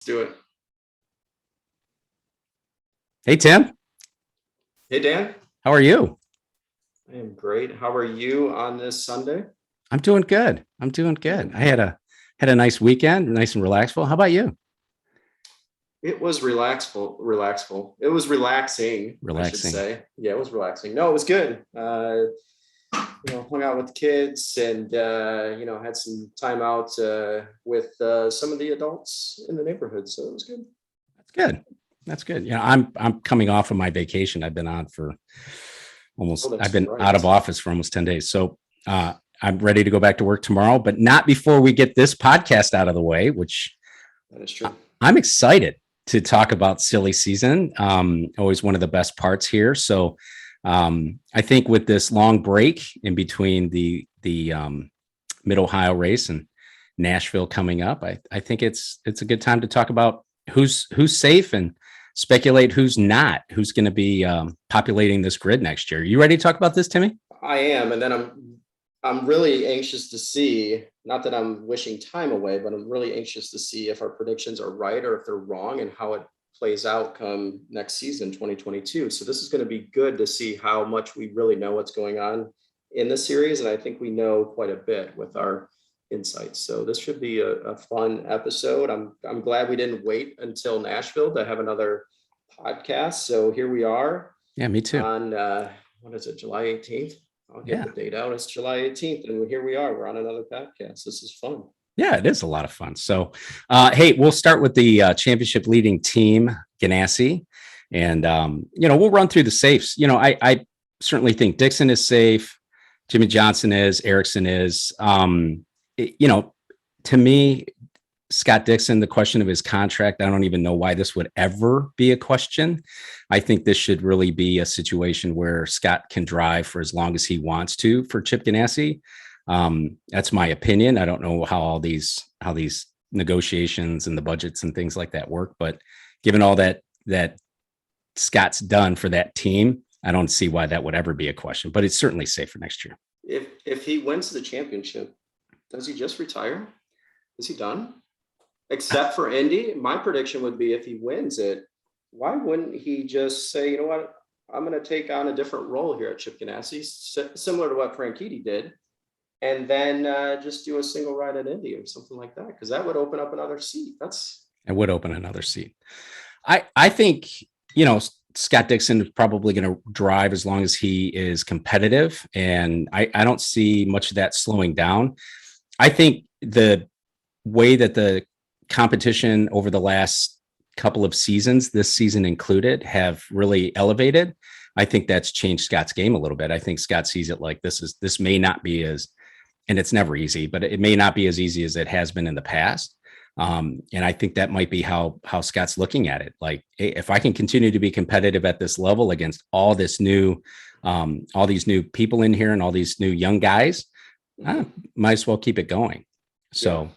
Do it. Hey, Tim. Hey, Dan. How are you? I am great. How are you on this Sunday? I'm doing good. I had a nice weekend, nice and relaxful. How about you? It was relaxful. It was relaxing, I should Relaxing. say. Yeah, it was relaxing. No, it was good. Hung out with the kids and, had some time out with some of the adults in the neighborhood. So it was good. That's good. That's good. Yeah, I'm coming off of my vacation. I've been on for I've been right. out of office for almost 10 days. So I'm ready to go back to work tomorrow, but not before we get this podcast out of the way, which That is true. I'm excited to talk about silly season. Always one of the best parts here. So I think with this long break in between the Mid Ohio race and Nashville coming up, I think it's a good time to talk about who's safe and speculate who's not, who's going to be populating this grid next year. You ready to talk about this, Timmy? I am, and then I'm really anxious to see, not that I'm wishing time away, but I'm really anxious to see if our predictions are right or if they're wrong and how it plays out come next season, 2022. So this is going to be good to see how much we really know what's going on in the series. And I think we know quite a bit with our insights. So this should be a fun episode. I'm glad we didn't wait until Nashville to have another podcast. So here we are. Yeah, me too. On what is it, July 18th? I'll get the date out. It's July 18th, and here we are. We're on another podcast. This is fun. Yeah, it is a lot of fun. So, hey, we'll start with the championship leading team, Ganassi, and we'll run through the safes. I certainly think Dixon is safe. Jimmy Johnson is. Ericsson is. To me, Scott Dixon, the question of his contract, I don't even know why this would ever be a question. I think this should really be a situation where Scott can drive for as long as he wants to for Chip Ganassi. That's my opinion. I don't know how these negotiations and the budgets and things like that work, but given all that Scott's done for that team, I don't see why that would ever be a question, but it's certainly safe for next year. If he wins the championship, does he just retire? Is he done? Except for Indy, my prediction would be if he wins it, why wouldn't he just say, you know what, I'm going to take on a different role here at Chip Ganassi, similar to what Franchitti did, and then just do a single ride at Indy or something like that, because that would open up another seat. It would open another seat. I think, Scott Dixon is probably going to drive as long as he is competitive, and I don't see much of that slowing down. I think the way that the competition over the last couple of seasons, this season included, have really elevated. I think that's changed Scott's game a little bit. I think Scott sees it like this may not be as, and it's never easy, but it may not be as easy as it has been in the past. And I think that might be how Scott's looking at it. Like, hey, if I can continue to be competitive at this level against all these new people in here and all these new young guys, I might as well keep it going. So,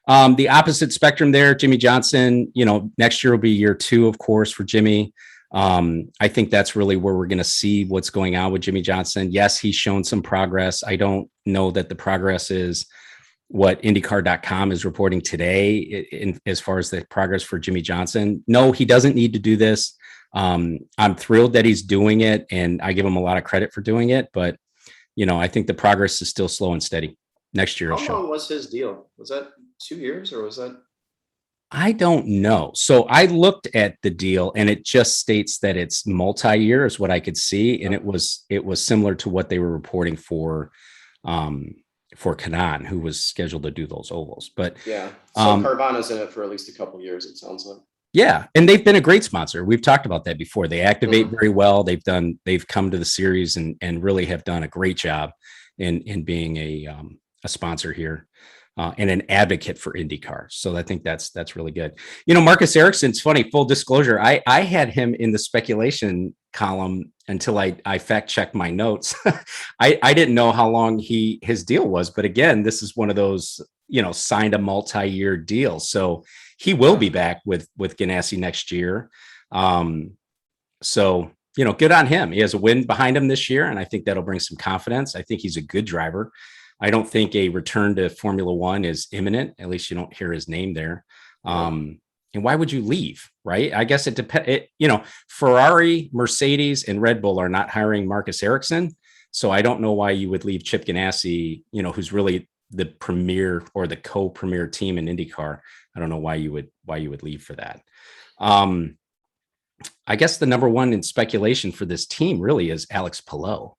the opposite spectrum there, Jimmy Johnson, next year will be year 2, of course, for Jimmy. I think that's really where we're going to see what's going on with Jimmy Johnson. Yes, he's shown some progress. I don't know that the progress is what IndyCar.com is reporting today as far as the progress for Jimmy Johnson. No, he doesn't need to do this. I'm thrilled that he's doing it, and I give him a lot of credit for doing it. But, I think the progress is still slow and steady. Next year. How long was his deal? Was that 2 years or was that? I don't know. So I looked at the deal and it just states that it's multi-year is what I could see. And it was similar to what they were reporting for Kanan, who was scheduled to do those ovals. But yeah, so Carvana's in it for at least a couple of years, it sounds like. Yeah. And they've been a great sponsor. We've talked about that before. They activate very well. They've come to the series and really have done a great job in being a sponsor here and an advocate for IndyCar. So I think that's really good. Marcus Ericsson, it's funny, full disclosure. I had him in the speculation column until I fact checked my notes. I didn't know how long his deal was, but again, this is one of those, signed a multi-year deal. So he will be back with Ganassi next year. So, good on him. He has a win behind him this year, and I think that'll bring some confidence. I think he's a good driver. I don't think a return to Formula One is imminent. At least you don't hear his name there. And why would you leave? Right. I guess it depends. Ferrari, Mercedes, and Red Bull are not hiring Marcus Ericsson. So I don't know why you would leave Chip Ganassi, who's really the premier or the co-premier team in IndyCar. I don't know why you would leave for that. I guess the number one in speculation for this team really is Alex Palou,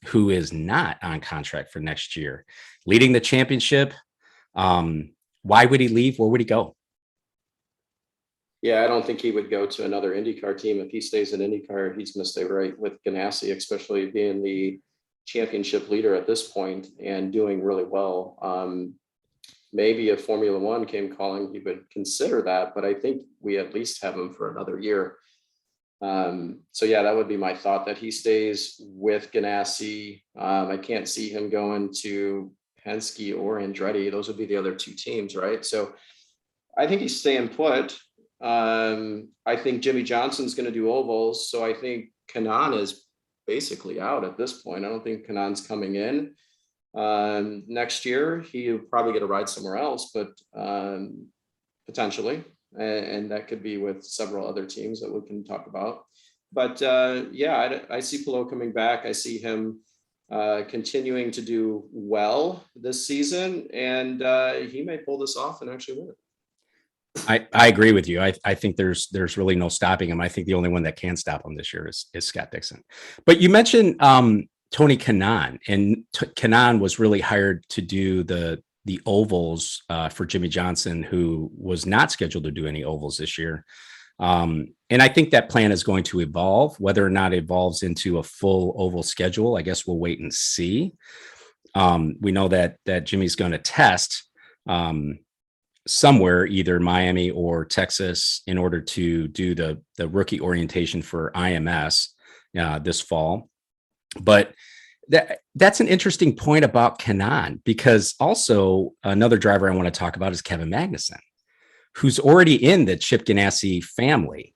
who is not on contract for next year, leading the championship. Why would he leave? Where would he go? Yeah, I don't think he would go to another IndyCar team. If he stays in IndyCar, he's going to stay right with Ganassi, especially being the championship leader at this point and doing really well. Maybe if Formula One came calling, he would consider that, but I think we at least have him for another year. So yeah, that would be my thought, that he stays with Ganassi. I can't see him going to Penske or Andretti. Those would be the other two teams, right? So I think he's staying put. I think Jimmy Johnson's going to do ovals. So I think Kanaan is basically out at this point. I don't think Kanaan's coming in. Next year, he'll probably get a ride somewhere else, but potentially. And that could be with several other teams that we can talk about. But I see Palou coming back. I see him continuing to do well this season, and he may pull this off and actually win it. I agree with you. I think there's really no stopping him. I think the only one that can stop him this year is Scott Dixon. But you mentioned Tony Kanaan, and Kanaan was really hired to do the ovals for Jimmy Johnson, who was not scheduled to do any ovals this year. And I think that plan is going to evolve. Whether or not it evolves into a full oval schedule, I guess we'll wait and see. We know that Jimmy's going to test somewhere, either Miami or Texas, in order to do the rookie orientation for IMS this fall. But that's an interesting point about Kanaan, because also another driver I want to talk about is Kevin Magnussen, who's already in the Chip Ganassi family,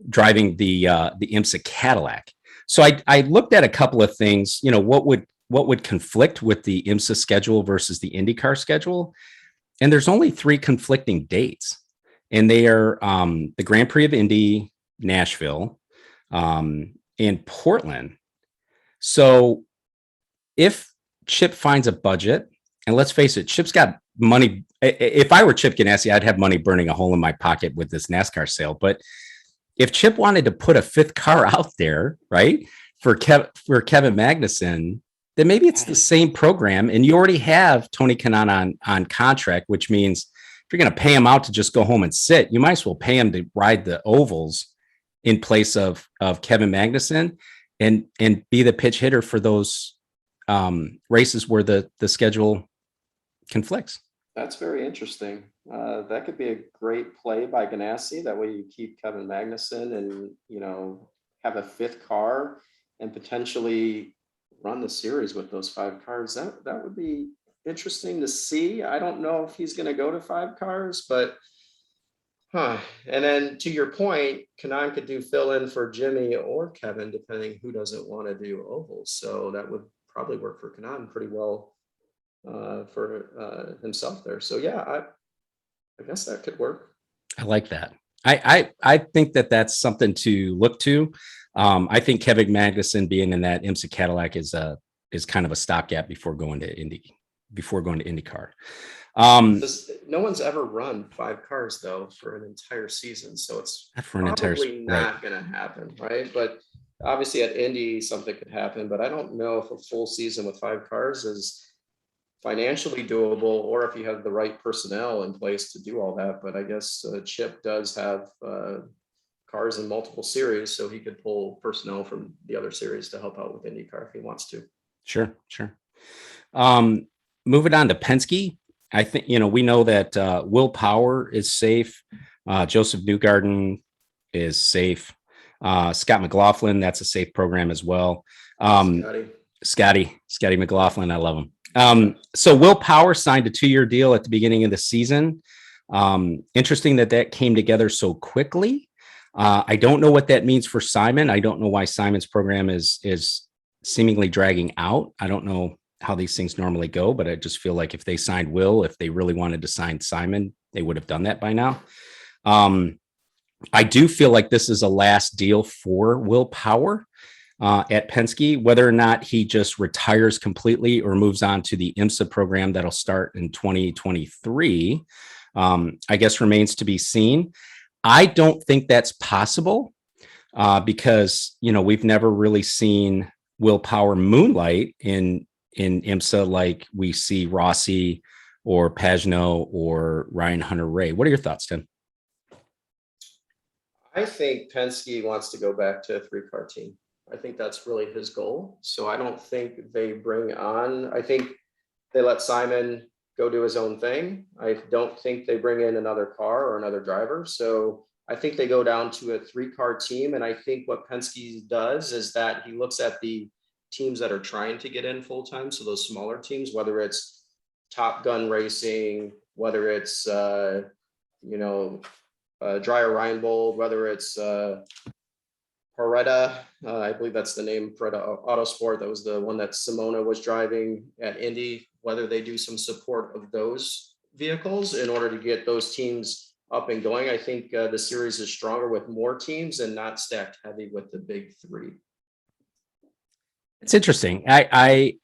driving the IMSA Cadillac. So I looked at a couple of things. What would conflict with the IMSA schedule versus the IndyCar schedule, and there's only 3 conflicting dates, and they are the Grand Prix of Indy, Nashville, and Portland. So if Chip finds a budget, and let's face it, Chip's got money. If I were Chip Ganassi, I'd have money burning a hole in my pocket with this NASCAR sale. But if Chip wanted to put a 5th car out there, right, for Kevin Magnussen, then maybe it's the same program, and you already have Tony Kanaan on contract, which means if you're going to pay him out to just go home and sit, you might as well pay him to ride the ovals in place of Kevin Magnussen, and be the pitch hitter for those races where the schedule conflicts. That's very interesting. That could be a great play by Ganassi. That way you keep Kevin Magnussen and, have a 5th car and potentially run the series with those 5 cars. That would be interesting to see. I don't know if he's going to go to 5 cars, but and then to your point, Kanaan could do fill in for Jimmy or Kevin, depending who doesn't want to do ovals. So that would probably work for Kanaan pretty well for himself there. So yeah, I guess that could work. I like that. I think that's something to look to. I think Kevin Magnussen being in that IMSA Cadillac is kind of a stopgap before going to IndyCar. No one's ever run 5 cars though for an entire season, so it's probably not going to happen, right? But obviously at Indy something could happen, but I don't know if a full season with 5 cars is financially doable, or if you have the right personnel in place to do all that. But I guess Chip does have cars in multiple series, so he could pull personnel from the other series to help out with IndyCar if he wants to. Sure. Moving on to Penske, I think, we know that Will Power is safe. Joseph Newgarden is safe. Scott McLaughlin, that's a safe program as well. Scotty McLaughlin, I love him. So Will Power signed a 2-year deal at the beginning of the season. Interesting that came together so quickly. I don't know what that means for Simon. I don't know why Simon's program is seemingly dragging out. I don't know how these things normally go, but I just feel like if they signed Will, if they really wanted to sign Simon, they would have done that by now. I do feel like this is a last deal for Will Power at Penske. Whether or not he just retires completely or moves on to the IMSA program that'll start in 2023, I guess remains to be seen. I don't think that's possible because, we've never really seen Will Power moonlight in IMSA like we see Rossi or Pagano or Ryan Hunter-Reay. What are your thoughts, Tim? I think Penske wants to go back to a 3-car team. I think that's really his goal. So I don't think they bring on, I think they let Simon go do his own thing. I don't think they bring in another car or another driver. So I think they go down to a 3-car team. And I think what Penske does is that he looks at the teams that are trying to get in full time. So those smaller teams, whether it's Top Gun Racing, whether it's, Dreyer Reinbold, whether it's Herta, I believe that's the name, Herta Autosport. That was the one that Simona was driving at Indy, whether they do some support of those vehicles in order to get those teams up and going. I think the series is stronger with more teams and not stacked heavy with the big 3. It's interesting. I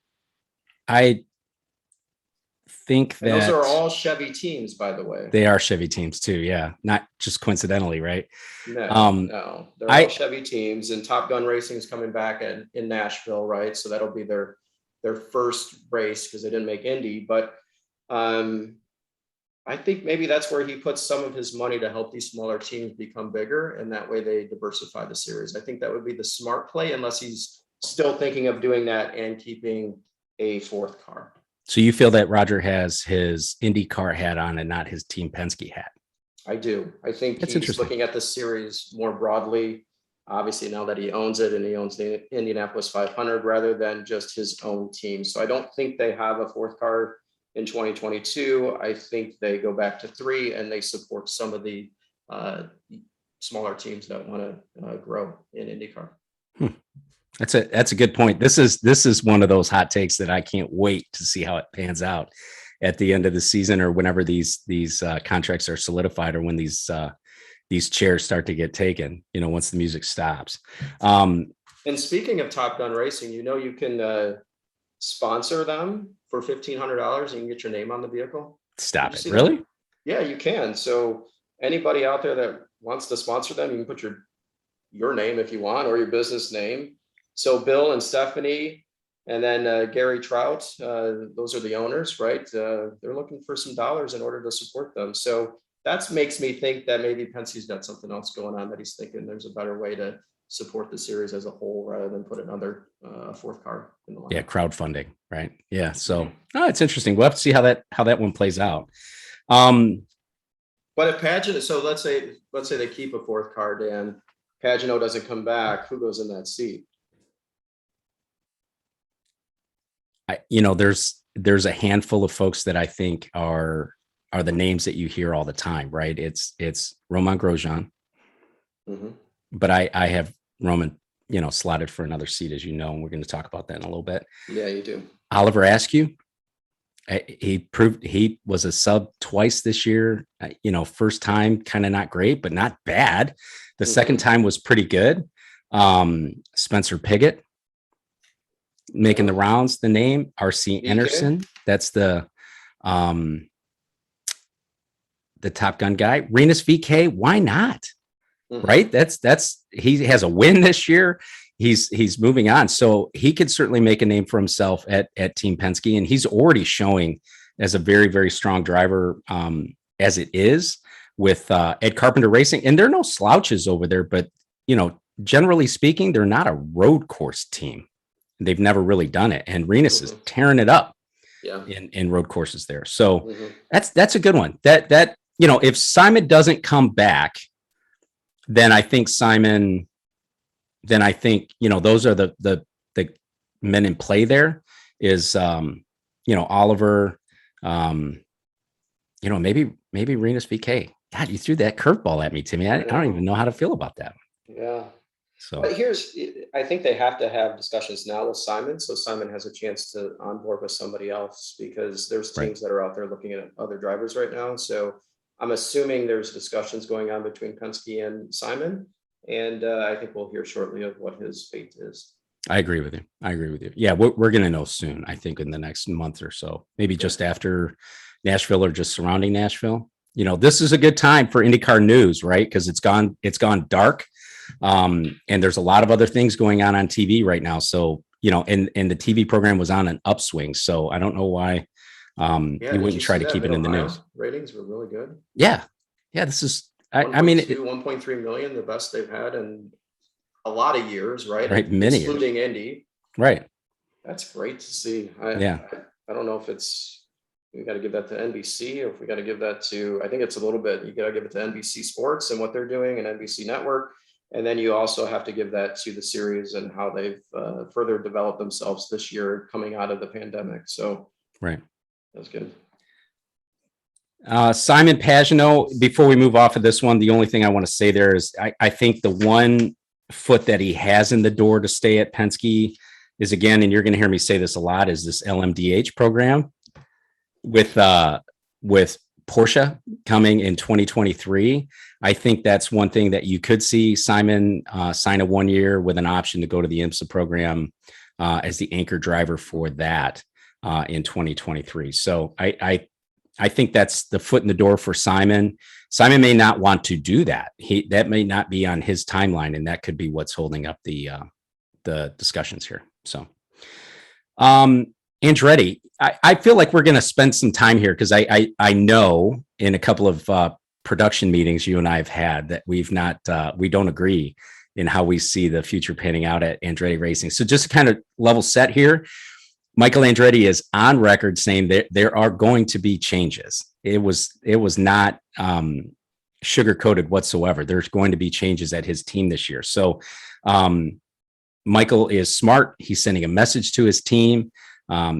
think that those are all Chevy teams, by the way. They are Chevy teams too. Yeah. Not just coincidentally, right? No, they're all Chevy teams, and Top Gun Racing is coming back in Nashville, right? So that'll be their first race because they didn't make Indy. But I think maybe that's where he puts some of his money to help these smaller teams become bigger, and that way they diversify the series. I think that would be the smart play, unless he's still thinking of doing that and keeping a 4th car. So you feel that Roger has his IndyCar hat on and not his Team Penske hat? I do. I think he's looking at the series more broadly. Obviously, now that he owns it and he owns the Indianapolis 500 rather than just his own team. So I don't think they have a 4th car in 2022. I think they go back to 3 and they support some of the smaller teams that want to grow in IndyCar. That's a good point. This is one of those hot takes that I can't wait to see how it pans out at the end of the season, or whenever these contracts are solidified, or when these chairs start to get taken, once the music stops. And speaking of Top Gun Racing, you can sponsor them for $1,500 and you can get your name on the vehicle. Stop it. Really? That? Yeah, you can. So anybody out there that wants to sponsor them, you can put your name if you want, or your business name. So Bill and Stephanie, and then Gary Trout, those are the owners, right? They're looking for some dollars in order to support them. So that makes me think that maybe Penske's got something else going on, that he's thinking there's a better way to support the series as a whole rather than put another 4th car in the line. Yeah, crowdfunding, right? Yeah. So it's interesting. We'll have to see how that one plays out. But if Pagano, so let's say they keep a 4th car, Dan, Pagano doesn't come back, who goes in that seat? There's a handful of folks that I think are the names that you hear all the time, right? It's Romain Grosjean, but I have Roman, slotted for another seat, as you know, and we're going to talk about that in a little bit. Yeah, you do. Oliver Askew, he proved he was a sub twice this year. First time kind of not great, but not bad. The second time was pretty good. Spencer Pigott, making the rounds. The name RC Anderson, that's the Top Gun guy. Rinus VK, why not? Right? That's he has a win this year. He's moving on, so he could certainly make a name for himself at Team Penske, and he's already showing as a very, very strong driver as it is with Ed Carpenter Racing. And there are no slouches over there, but generally speaking, they're not a road course team. They've never really done it, and Rinus is tearing it up in road courses there. So that's a good one. That if Simon doesn't come back, then I think those are the men in play there. Is Oliver, maybe Rinus VK. God, you threw that curveball at me, Timmy. I don't even know how to feel about that. Yeah. So but I think they have to have discussions now with Simon, so Simon has a chance to onboard with somebody else, because there's teams that are out there looking at other drivers right now. So I'm assuming there's discussions going on between Penske and Simon, and I think we'll hear shortly of what his fate is. I agree with you. Yeah, we're going to know soon. I think in the next month or so, maybe just after Nashville or just surrounding Nashville. This is a good time for IndyCar news, right? Because it's gone dark, and there's a lot of other things going on TV right now. So and the TV program was on an upswing. So I don't know why you wouldn't try to keep it in the news. Ratings were really good. Yeah. This is. I mean, 1.3 million, the best they've had in a lot of years, right? Right, many excluding years. Indy. Right. That's great to see. I don't know if we got to give that to NBC, or if we got to give that to, I think it's a little bit, you got to give it to NBC Sports and what they're doing, and NBC Network. And then you also have to give that to the series and how they've further developed themselves this year coming out of the pandemic. So right. That's good. Simon Pagenaud, before we move off of this one, the only thing I want to say there is I think the one foot that he has in the door to stay at Penske is, again, and you're going to hear me say this a lot, is this LMDH program with Porsche coming in 2023. I think that's one thing that you could see Simon sign a 1 year with an option to go to the IMSA program as the anchor driver for that in 2023. So I think that's the foot in the door for Simon. Simon may not want to do that. That may not be on his timeline, and that could be what's holding up the discussions here. So, Andretti, I feel like we're going to spend some time here because I know in a couple of production meetings you and I have had that we don't agree in how we see the future panning out at Andretti Racing. So just to kind of level set here, Michael Andretti is on record saying that there are going to be changes. It was not sugar-coated whatsoever. There's going to be changes at his team this year. So Michael is smart. He's sending a message to his team.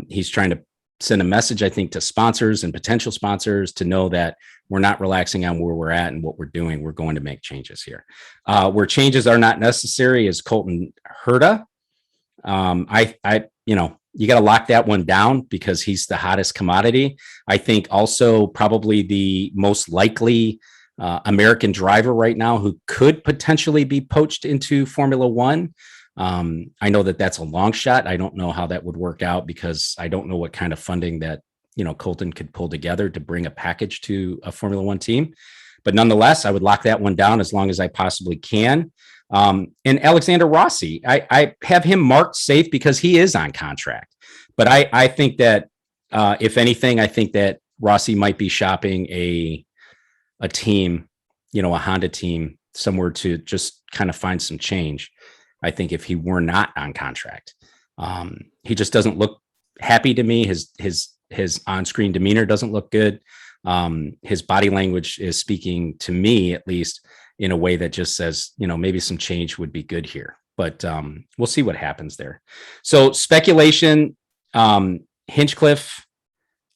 He's trying to send a message, I think, to sponsors and potential sponsors to know that we're not relaxing on where we're at and what we're doing. We're going to make changes here. Where changes are not necessary is Colton Herta. You got to lock that one down because he's the hottest commodity. I think also probably the most likely American driver right now who could potentially be poached into Formula One. I know that that's a long shot. I don't know how that would work out because I don't know what kind of funding that, Colton could pull together to bring a package to a Formula One team. But nonetheless, I would lock that one down as long as I possibly can. And Alexander Rossi, I have him marked safe because he is on contract. But I think that if anything, I think that Rossi might be shopping a team, a Honda team somewhere to just kind of find some change. I think if he were not on contract, he just doesn't look happy to me. His on-screen demeanor doesn't look good. His body language is speaking to me, at least, in a way that just says, maybe some change would be good here. But we'll see what happens there. So speculation, Hinchcliffe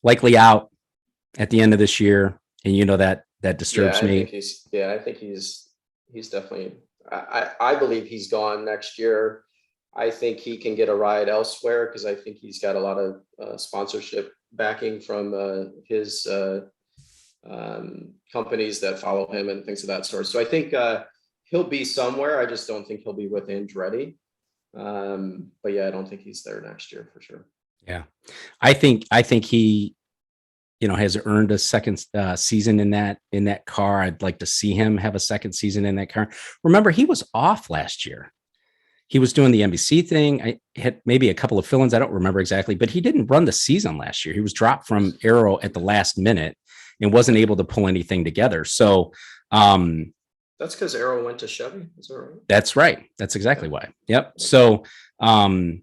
likely out at the end of this year, and that disturbs me. I think he's definitely. I believe he's gone next year. I think he can get a ride elsewhere because I think he's got a lot of sponsorship backing from his companies that follow him and things of that sort. So I think he'll be somewhere. I just don't think he'll be with Andretti. But yeah, I don't think he's there next year for sure. Yeah, I think he, has earned a second season in that car. I'd like to see him have a second season in that car. Remember, he was off last year. He was doing the NBC thing. I had maybe a couple of fill-ins. I don't remember exactly, but he didn't run the season last year. He was dropped from Aero at the last minute and wasn't able to pull anything together. So that's because Aero went to Chevy. Is that right? That's right. That's exactly why. Yep. So I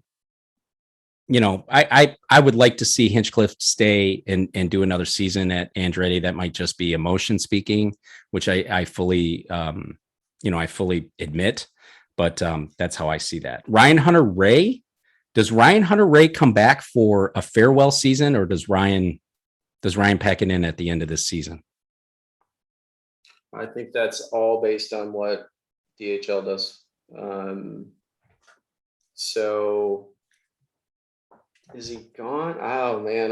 would like to see Hinchcliffe stay and do another season at Andretti. That might just be emotion speaking, which I fully admit, but that's how I see that. Ryan Hunter-Reay, does Ryan Hunter-Reay come back for a farewell season, or does Ryan pack it in at the end of this season? I think that's all based on what DHL does. So is he gone? Oh man,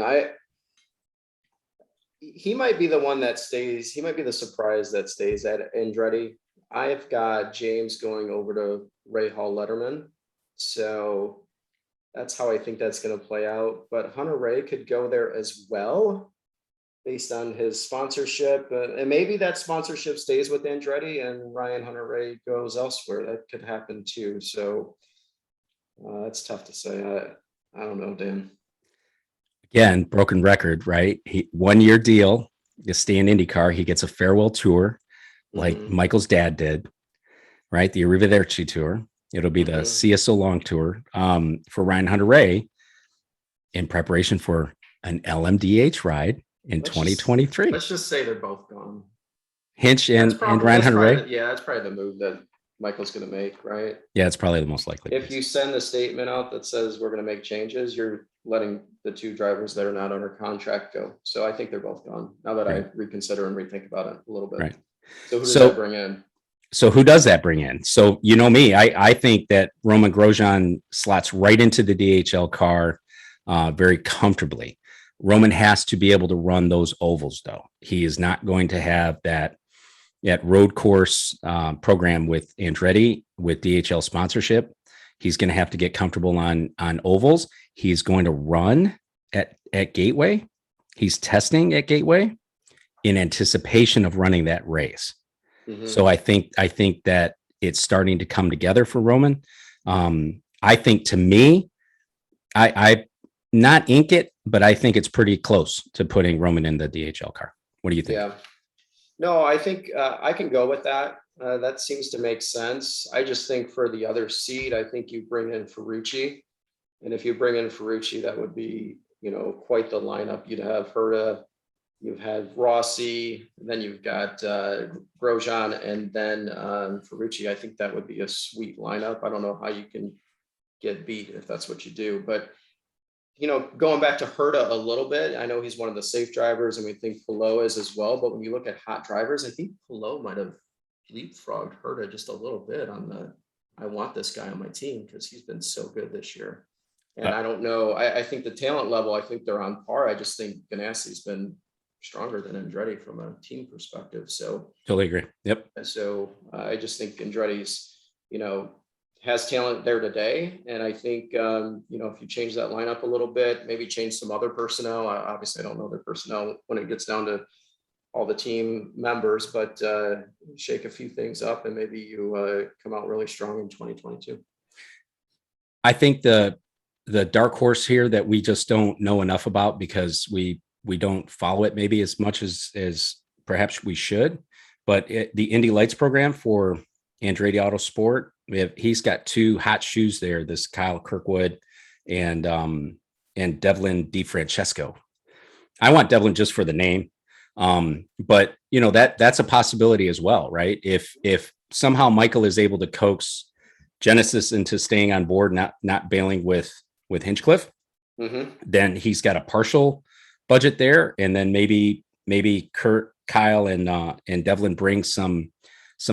he might be the one that stays. He might be the surprise that stays at Andretti. I've got James going over to Ray Hall Letterman. So that's how I think that's going to play out. But Hunter Ray could go there as well based on his sponsorship. And maybe that sponsorship stays with Andretti and Ryan Hunter Ray goes elsewhere. That could happen too. So that's tough to say. I don't know, Dan. Again, broken record, right? 1-year deal, you stay in IndyCar. He gets a farewell tour like Michael's dad did, right? The Arrivederci tour. It'll be the See You So Long tour for Ryan Hunter-Reay in preparation for an LMDH ride in 2023. Let's just say they're both gone. Hinch and Ryan Hunter-Reay. Yeah, that's probably the move that Michael's going to make, right? Yeah, it's probably the most likely. If you send a statement out that says we're going to make changes, you're letting the two drivers that are not under contract go. So I think they're both gone now that I reconsider and rethink about it a little bit. Right. So who does that bring in? So who does that bring in? So, you know me, I think that Roman Grosjean slots right into the DHL car very comfortably. Roman has to be able to run those ovals, though. He is not going to have that road course program with Andretti, with DHL sponsorship. He's going to have to get comfortable on ovals. He's going to run at Gateway. He's testing at Gateway in anticipation of running that race. So I think that it's starting to come together for Roman. I think, to me, I not ink it, but I think it's pretty close to putting Roman in the DHL car. What do you think? Yeah, no, I think I can go with that. That seems to make sense. I just think for the other seat, I think you bring in Ferrucci, and if you bring in Ferrucci, that would be, quite the lineup. You'd have Herta. You've had Rossi, and then you've got Grosjean, and then Ferrucci. I think that would be a sweet lineup. I don't know how you can get beat if that's what you do. But, going back to Herta a little bit, I know he's one of the safe drivers, and we think Pillot is as well. But when you look at hot drivers, I think Pillot might have leapfrogged Herta just a little bit on the, I want this guy on my team because he's been so good this year. And I don't know. I think the talent level, I think they're on par. I just think Ganassi's been stronger than Andretti from a team perspective. So totally agree. Yep. So I just think Andretti's, has talent there today. And I think, if you change that lineup a little bit, maybe change some other personnel. Obviously, I don't know their personnel when it gets down to all the team members, but shake a few things up and maybe you come out really strong in 2022. I think the dark horse here that we just don't know enough about because we don't follow it maybe as much as perhaps we should, but the Indy Lights program for Andretti Autosport, he's got two hot shoes there, this Kyle Kirkwood and Devlin DeFrancesco. I want Devlin just for the name. But that's a possibility as well, right? If somehow Michael is able to coax Genesis into staying on board, not bailing with Hinchcliffe, then he's got a partial budget there, and then maybe Kurt, Kyle, and Devlin bring some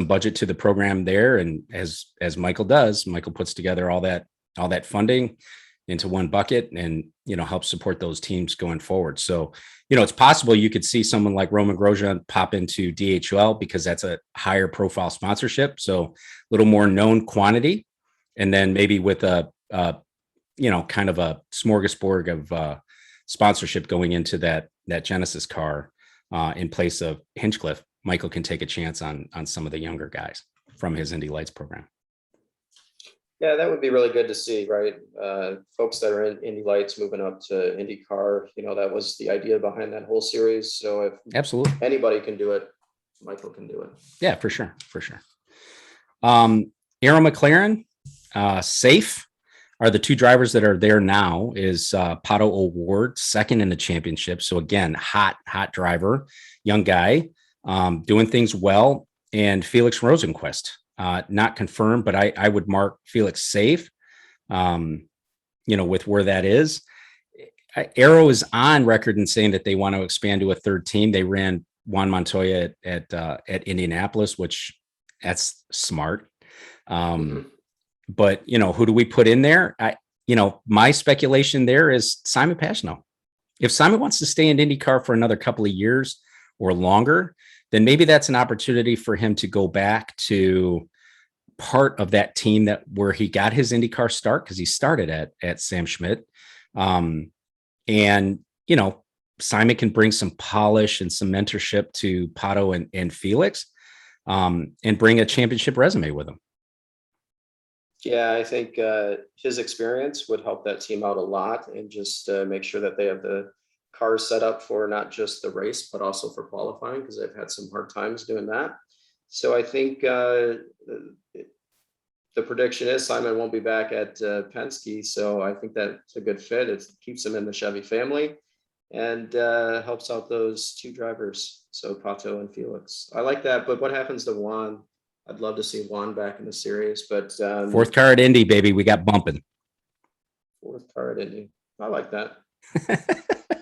budget to the program there, and as Michael does, Michael puts together all that funding into one bucket and help support those teams going forward. So it's possible you could see someone like Roman Grosjean pop into DHL because that's a higher profile sponsorship, so a little more known quantity, and then maybe with a kind of a smorgasbord of sponsorship going into that Genesis car in place of Hinchcliffe, Michael can take a chance on some of the younger guys from his Indy Lights program. Yeah, that would be really good to see, right? Folks that are in Indy Lights moving up to IndyCar, that was the idea behind that whole series. So if absolutely anybody can do it, Michael can do it. Yeah, for sure. Arrow McLaren, safe are the two drivers that are there now is Pato O'Ward, second in the championship. So again, hot driver, young guy, doing things well. And Felix Rosenquist, not confirmed, but I would mark Felix safe, with where that is. Arrow is on record in saying that they want to expand to a third team. They ran Juan Montoya at Indianapolis, which that's smart. But, who do we put in there? My speculation there is Simon Pagenaud. If Simon wants to stay in IndyCar for another couple of years or longer, then maybe that's an opportunity for him to go back to part of that team that where he got his IndyCar start, because he started at Sam Schmidt. And, you know, Simon can bring some polish and some mentorship to Pato and Felix, and bring a championship resume with him. Yeah, I think his experience would help that team out a lot, and just make sure that they have the cars set up for not just the race, but also for qualifying, because they've had some hard times doing that. So I think the prediction is Simon won't be back at Penske. So I think that's a good fit. It keeps him in the Chevy family and helps out those two drivers. So Pato and Felix. I like that. But what happens to Juan? I'd love to see Juan back in the series. But Fourth car at Indy, baby. We got bumping. Fourth car at Indy. I like that.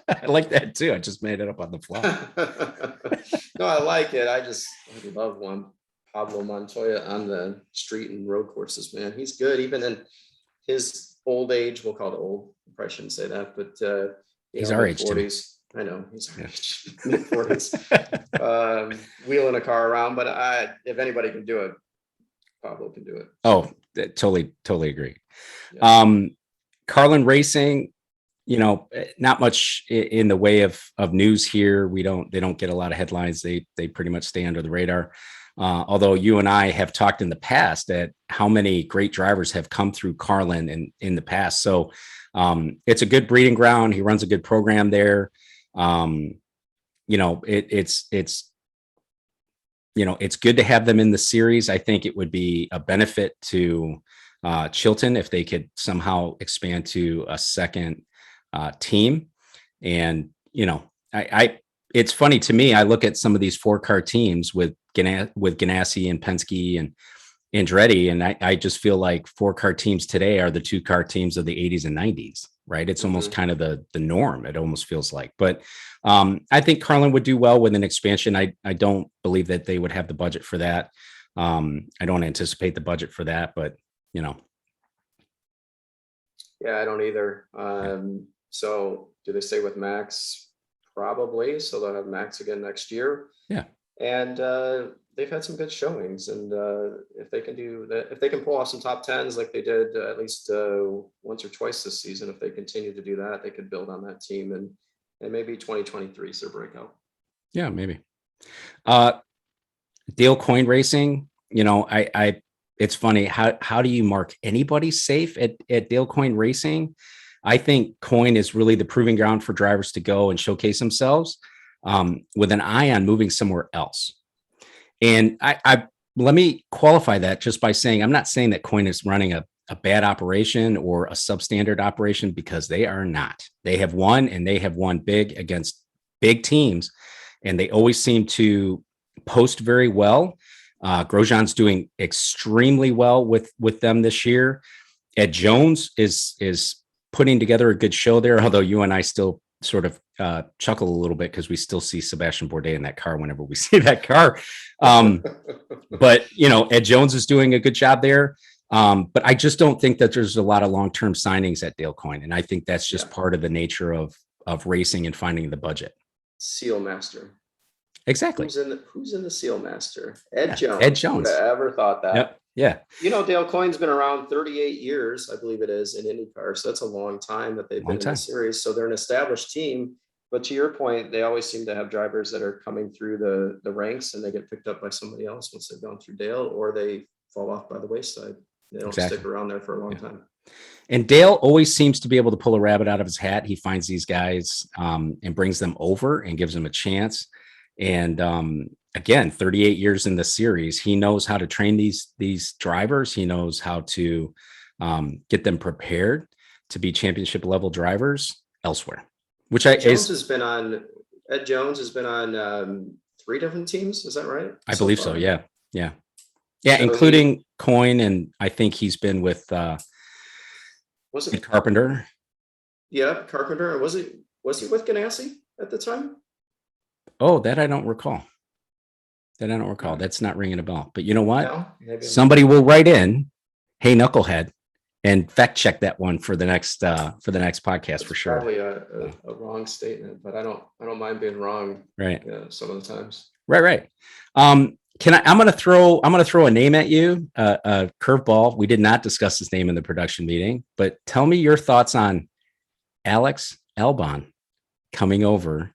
I like that too. I just made it up on the fly. No, I like it. I love Juan Pablo Montoya on the street and road courses, man. He's good, even in his old age. We'll call it old. I probably shouldn't say that, but he's our age, 40s. I know he's our age, mid-40s, wheeling a car around. But if anybody can do it, Pablo can do it. Oh, totally agree. Yeah. Carlin Racing, you know, not much in the way of news here. They don't get a lot of headlines. They pretty much stay under the radar. Although you and I have talked in the past at how many great drivers have come through Carlin in the past. So it's a good breeding ground. He runs a good program there. You know, it's good to have them in the series. I think it would be a benefit to Chilton if they could somehow expand to a second team. And, you know, it's funny to me. I look at some of these 4-car teams with Ganassi and Penske and Andretti, and I just feel like 4-car teams today are the 2-car teams of the 80s and 90s, right? It's almost kind of the norm. It almost feels like, but I think Carlin would do well with an expansion. I don't believe that they would have the budget for that. I don't anticipate the budget for that, but you know. Yeah, I don't either. So do they stay with Max? Probably. So they'll have Max again next year. Yeah. And they've had some good showings. And if they can do that, if they can pull off some top 10s like they did at least once or twice this season, if they continue to do that, they could build on that team. And maybe 2023 is their breakout. Yeah, maybe. Dale Coyne Racing, you know, it's funny. How do you mark anybody safe at Dale Coyne Racing? I think Coyne is really the proving ground for drivers to go and showcase themselves with an eye on moving somewhere else. And I let me qualify that just by saying, I'm not saying that Coyne is running a bad operation or a substandard operation, because they are not. They have won, and they have won big against big teams, and they always seem to post very well. Grosjean's doing extremely well with them this year. Ed Jones is putting together a good show there, although you and I still sort of chuckle a little bit because we still see Sebastian Bourdais in that car whenever we see that car. But, you know, Ed Jones is doing a good job there. But I just don't think that there's a lot of long-term signings at Dale Coyne. And I think that's just part of the nature of racing and finding the budget. Seal Master. Exactly. Who's in the Seal Master? Ed Jones. Ed Jones. Who'd have ever thought that? Yep. Yeah. You know, Dale Coyne's been around 38 years, I believe it is, in IndyCar. So that's a long time that they've been in the series. So they're an established team. But to your point, they always seem to have drivers that are coming through the ranks, and they get picked up by somebody else once they've gone through Dale, or they fall off by the wayside. They don't stick around there for a long time. And Dale always seems to be able to pull a rabbit out of his hat. He finds these guys and brings them over and gives them a chance. And again, 38 years in the series, he knows how to train these drivers. He knows how to get them prepared to be championship level drivers elsewhere. Ed Jones has been on 3 different teams. Is that right? I believe so. Yeah. So including Coyne, and I think he's been with was it Carpenter? Yeah, Carpenter. Was he with Ganassi at the time? Oh, that I don't recall. That's not ringing a bell. But you know what? No, somebody will write in, "Hey, knucklehead," and fact check that one for the next podcast for sure. Probably a wrong statement, but I don't mind being wrong. Right. Some of the times. Right. I'm going to throw a name at you, a curveball. We did not discuss his name in the production meeting, but tell me your thoughts on Alex Albon coming over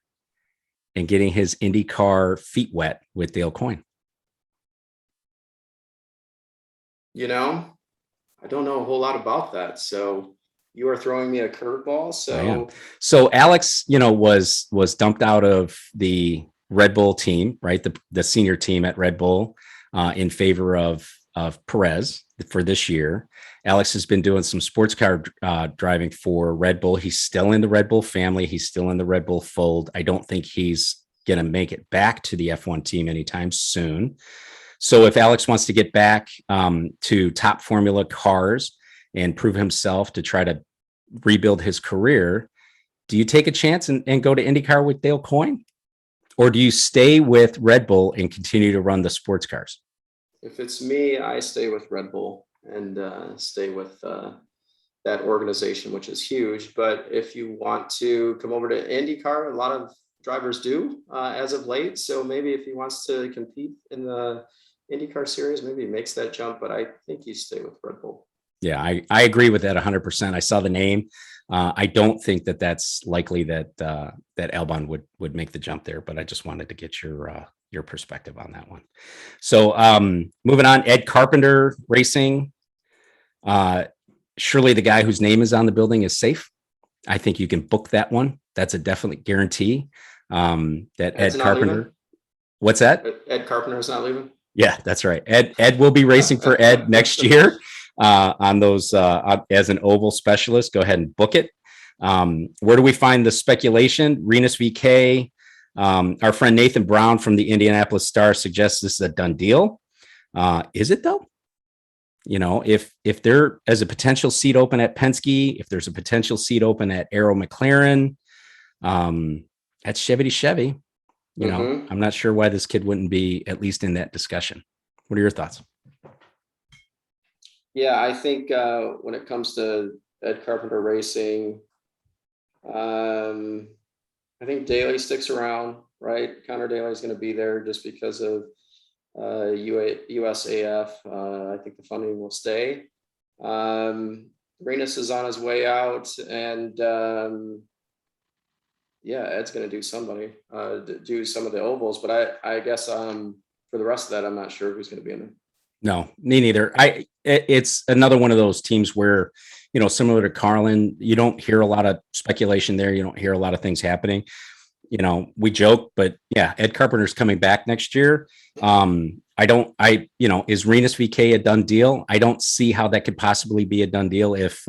and getting his IndyCar feet wet with Dale Coyne. I don't know a whole lot about that. So you are throwing me a curveball. So Alex, was dumped out of the Red Bull team, right? The senior team at Red Bull in favor of Perez for this year. Alex has been doing some sports car driving for Red Bull. He's still in the Red Bull family. He's still in the Red Bull fold. I don't think he's going to make it back to the F1 team anytime soon. So if Alex wants to get back to top formula cars and prove himself to try to rebuild his career, do you take a chance and go to IndyCar with Dale Coyne? Or do you stay with Red Bull and continue to run the sports cars? If it's me, I stay with Red Bull and stay with that organization, which is huge. But if you want to come over to IndyCar, a lot of drivers do as of late. So maybe if he wants to compete in the IndyCar series, maybe he makes that jump. But I think you stay with Red Bull. Yeah, I agree with that 100%. I saw the name. I don't think that's likely that Albon would make the jump there, but I just wanted to get your perspective on that one. So moving on, Ed Carpenter Racing. Surely the guy whose name is on the building is safe. I think you can book that one. That's a definite guarantee that Ed Carpenter. Leaving? What's that? Ed Carpenter is not leaving? Yeah, that's right. Ed will be racing for Ed next year. On those as an oval specialist. Go ahead and book it. Where do we find the speculation? Renus VK, our friend Nathan Brown from the Indianapolis Star suggests this is a done deal. Is it though? If there is a potential seat open at Penske, if there's a potential seat open at Arrow McLaren, at Chevy, I'm not sure why this kid wouldn't be at least in that discussion. What are your thoughts? Yeah, I think when it comes to Ed Carpenter Racing, I think Daly sticks around, right? Conor Daly is going to be there just because of USAF. I think the funding will stay. Renus is on his way out, and Ed's going to do some of the ovals, but I guess for the rest of that, I'm not sure who's going to be in there. No, me neither. It's another one of those teams where, similar to Carlin, you don't hear a lot of speculation there. You don't hear a lot of things happening. We joke, but yeah, Ed Carpenter's coming back next year. Is Renus VK a done deal? I don't see how that could possibly be a done deal if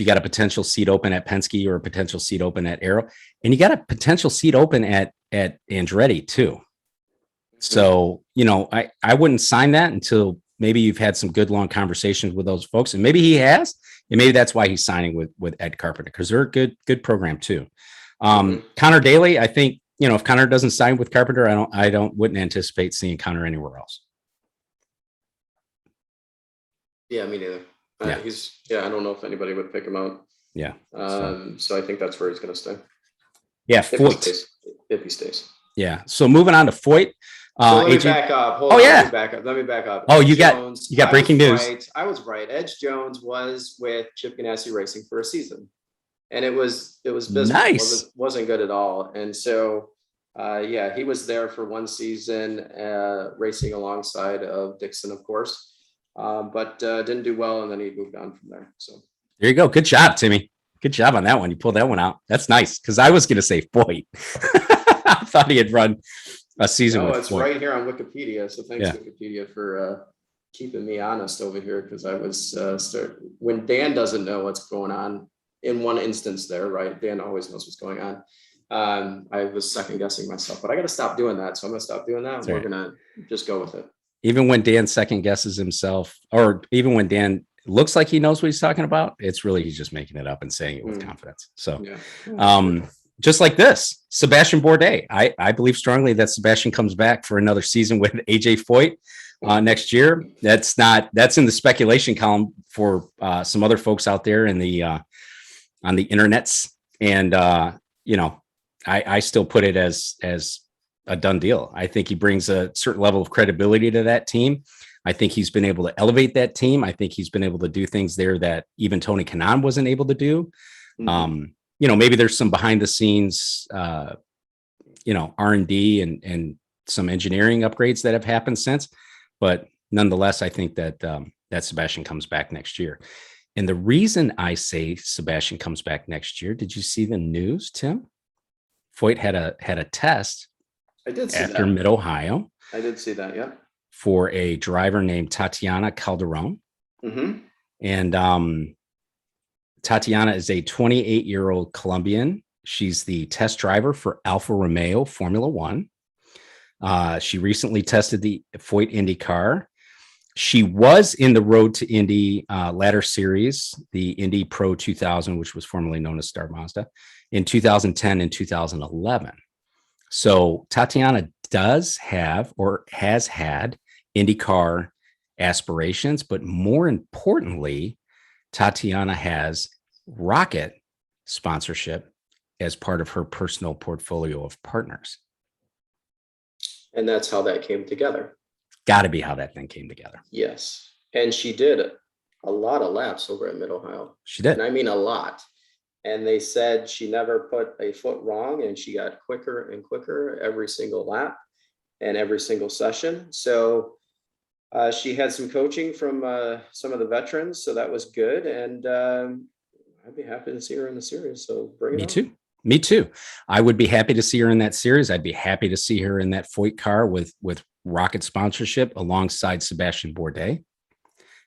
you got a potential seat open at Penske or a potential seat open at Arrow, and you got a potential seat open at Andretti too. So, I wouldn't sign that until maybe you've had some good long conversations with those folks, and maybe he has, and maybe that's why he's signing with Ed Carpenter, because they're a good program too. Conor Daly, I think, if Conor doesn't sign with Carpenter, I wouldn't anticipate seeing Conor anywhere else. Yeah, me neither. I don't know if anybody would pick him out. Yeah. So I think that's where he's going to stay. Yeah, if he stays. Yeah. So moving on to Foyt. Let me back up. Let me back up. Oh, you got breaking news. Right. I was right. Edge Jones was with Chip Ganassi Racing for a season, and it was business. Nice. Wasn't good at all. And so, he was there for one season, racing alongside of Dixon, of course, but didn't do well, and then he moved on from there. So there you go. Good job, Timmy. Good job on that one. You pulled that one out. That's nice, because I was going to say Foyt. I thought he had run a season. Oh, it's right here on Wikipedia. So thanks, Wikipedia, for keeping me honest over here, because I was when Dan doesn't know what's going on in one instance there, right? Dan always knows what's going on. I was second guessing myself, but I got to stop doing that. So I'm going to stop doing that. We're going to just go with it. Even when Dan second guesses himself, or even when Dan looks like he knows what he's talking about, it's really, he's just making it up and saying it with confidence. So, just like this, Sebastian Bourdais. I believe strongly that Sebastian comes back for another season with AJ Foyt. next year. That's in the speculation column for some other folks out there in the on the internets. And I still put it as a done deal. I think he brings a certain level of credibility to that team. I think he's been able to elevate that team. I think he's been able to do things there that even Tony Kanaan wasn't able to do. Maybe there's some behind the scenes, R&D and some engineering upgrades that have happened since, but nonetheless, I think that that Sebastian comes back next year. And the reason I say Sebastian comes back next year, did you see the news, Tim? Foyt had a test. I did see after that. Mid-Ohio. I did see that, yeah. For a driver named Tatiana Calderon. And Tatiana is a 28-year-old Colombian. She's the test driver for Alfa Romeo Formula One. She recently tested the Foyt IndyCar. She was in the Road to Indy ladder series, the Indy Pro 2000, which was formerly known as Star Mazda, in 2010 and 2011. So Tatiana does have or has had IndyCar aspirations, but more importantly, Tatiana has Rocket sponsorship as part of her personal portfolio of partners. And that's how that came together. Got to be how that thing came together. Yes. And she did a lot of laps over at Mid-Ohio. She did. And I mean a lot. And they said she never put a foot wrong, and she got quicker and quicker every single lap and every single session. So she had some coaching from some of the veterans, so that was good. And I'd be happy to see her in the series. So bring it on. Me too. I would be happy to see her in that series. I'd be happy to see her in that Foyt car with Rocket sponsorship alongside Sebastian Bourdais,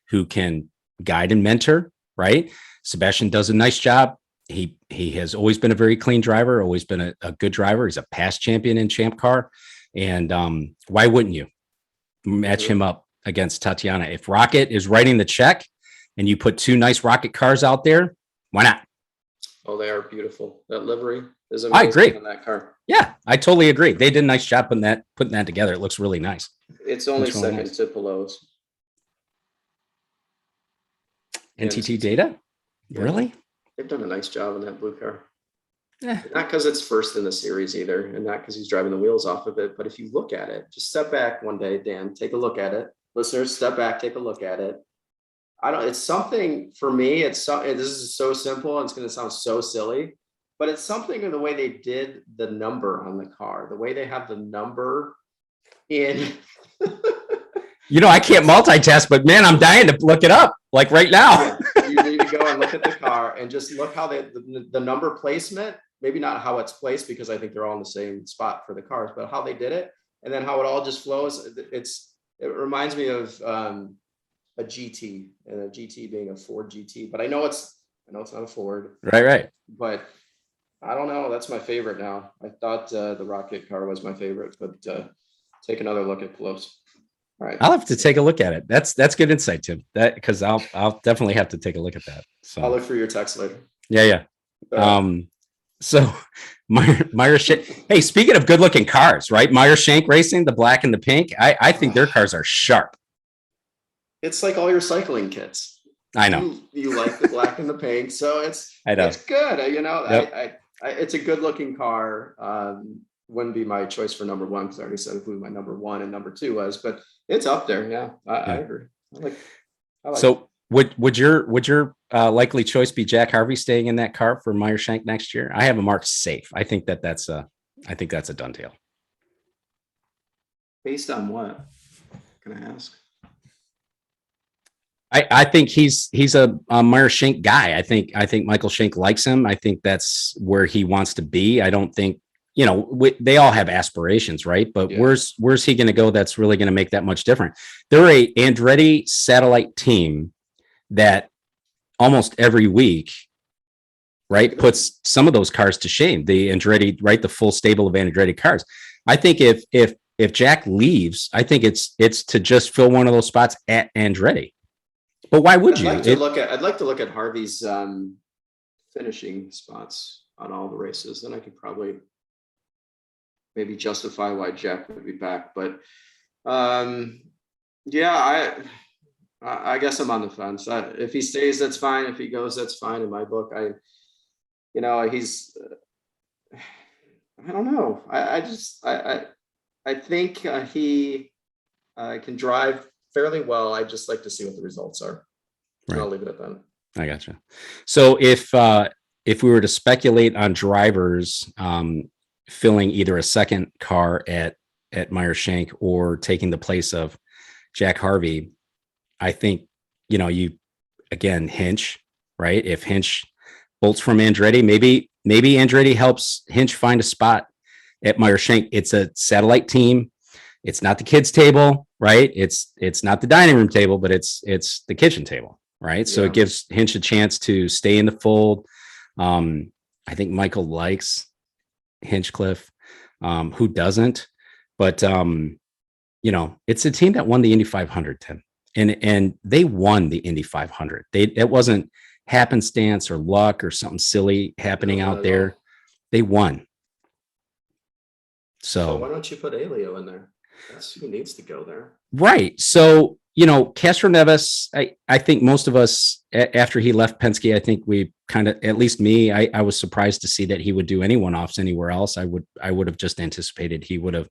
who can guide and mentor, right? Sebastian does a nice job. He has always been a very clean driver, always been a good driver. He's a past champion in Champ Car. And why wouldn't you match him up against Tatiana? If Rocket is writing the check and you put two nice Rocket cars out there, why not? Oh, they are beautiful. That livery is amazing. I agree on that car. Yeah, I totally agree. They did a nice job putting that together. It looks really nice. It's only second to Pelot's. NTT Data? Yeah. Really? They've done a nice job on that blue car. Yeah. Not because it's first in the series either, and not because he's driving the wheels off of it, but if you look at it, just step back one day, Dan, take a look at it. Listeners, step back, take a look at it. It's something for me, this is so simple, and it's going to sound so silly, but it's something in the way they did the number on the car, the way they have the number in. I can't multitask, but man, I'm dying to look it up like right now. Yeah, you need to go and look at the car and just look how the number placement, maybe not how it's placed, because I think they're all in the same spot for the cars, but how they did it, and then how it all just flows. It reminds me of a GT, and a GT being a Ford GT, but I know it's not a Ford. Right. But I don't know. That's my favorite now. I thought the Rocket car was my favorite, but take another look at Pelot's. All right. I'll have to take a look at it. That's good insight, Tim. Because I'll definitely have to take a look at that. So I'll look for your text later. Yeah. So Meyer Shank. Hey, speaking of good-looking cars, right? Meyer Shank Racing, the black and the pink. I think their cars are sharp. It's like all your cycling kits. I know. You like the black and the pink, so it's good. Yep. It's a good-looking car. Wouldn't be my choice for number one, because I already said who my number one and number two was, but it's up there. Yeah, I agree. I like so would your likely choice be Jack Harvey staying in that car for Meyer Shank next year? I have him marked safe. I think that's a done deal. Based on what? Can I ask? I think he's a Meyer Shank guy. I think Michael Shank likes him. I think that's where he wants to be. I don't think, they all have aspirations, right? But where's he going to go that's really going to make that much different? They're a Andretti satellite team that almost every week, right, puts some of those cars to shame. The Andretti, right, the full stable of Andretti cars. I think if Jack leaves, I think it's to just fill one of those spots at Andretti. But why would you? I'd like to look at Harvey's finishing spots on all the races. Then I could probably maybe justify why Jack would be back. But Yeah, I guess I'm on the fence. If he stays, that's fine. If he goes, that's fine in my book. He's I don't know. I think he can drive fairly well. I just like to see what the results are. And Right. I'll leave it at that. I gotcha. So if we were to speculate on drivers filling either a second car at Meyer Shank or taking the place of Jack Harvey, I think, you again, Hinch, right? If Hinch bolts from Andretti, maybe Andretti helps Hinch find a spot at Meyer Shank. It's a satellite team. It's not the kids' table, right? It's not the dining room table, but it's the kitchen table, right? So Yeah. it gives Hinch a chance to stay in the fold. I think Michael likes Hinchcliffe. Who doesn't? But it's a team that won the Indy 500, Tim, and they won the Indy 500. It wasn't happenstance or luck or something silly happening No, not out at there. all. They won. So why So don't you put Alio in there? That's who needs to go there. right. So Castro Neves, I think most of us after he left Penske, I think we kind of, at least me, I was surprised to see that he would do any one-offs anywhere else. I would have just anticipated he would have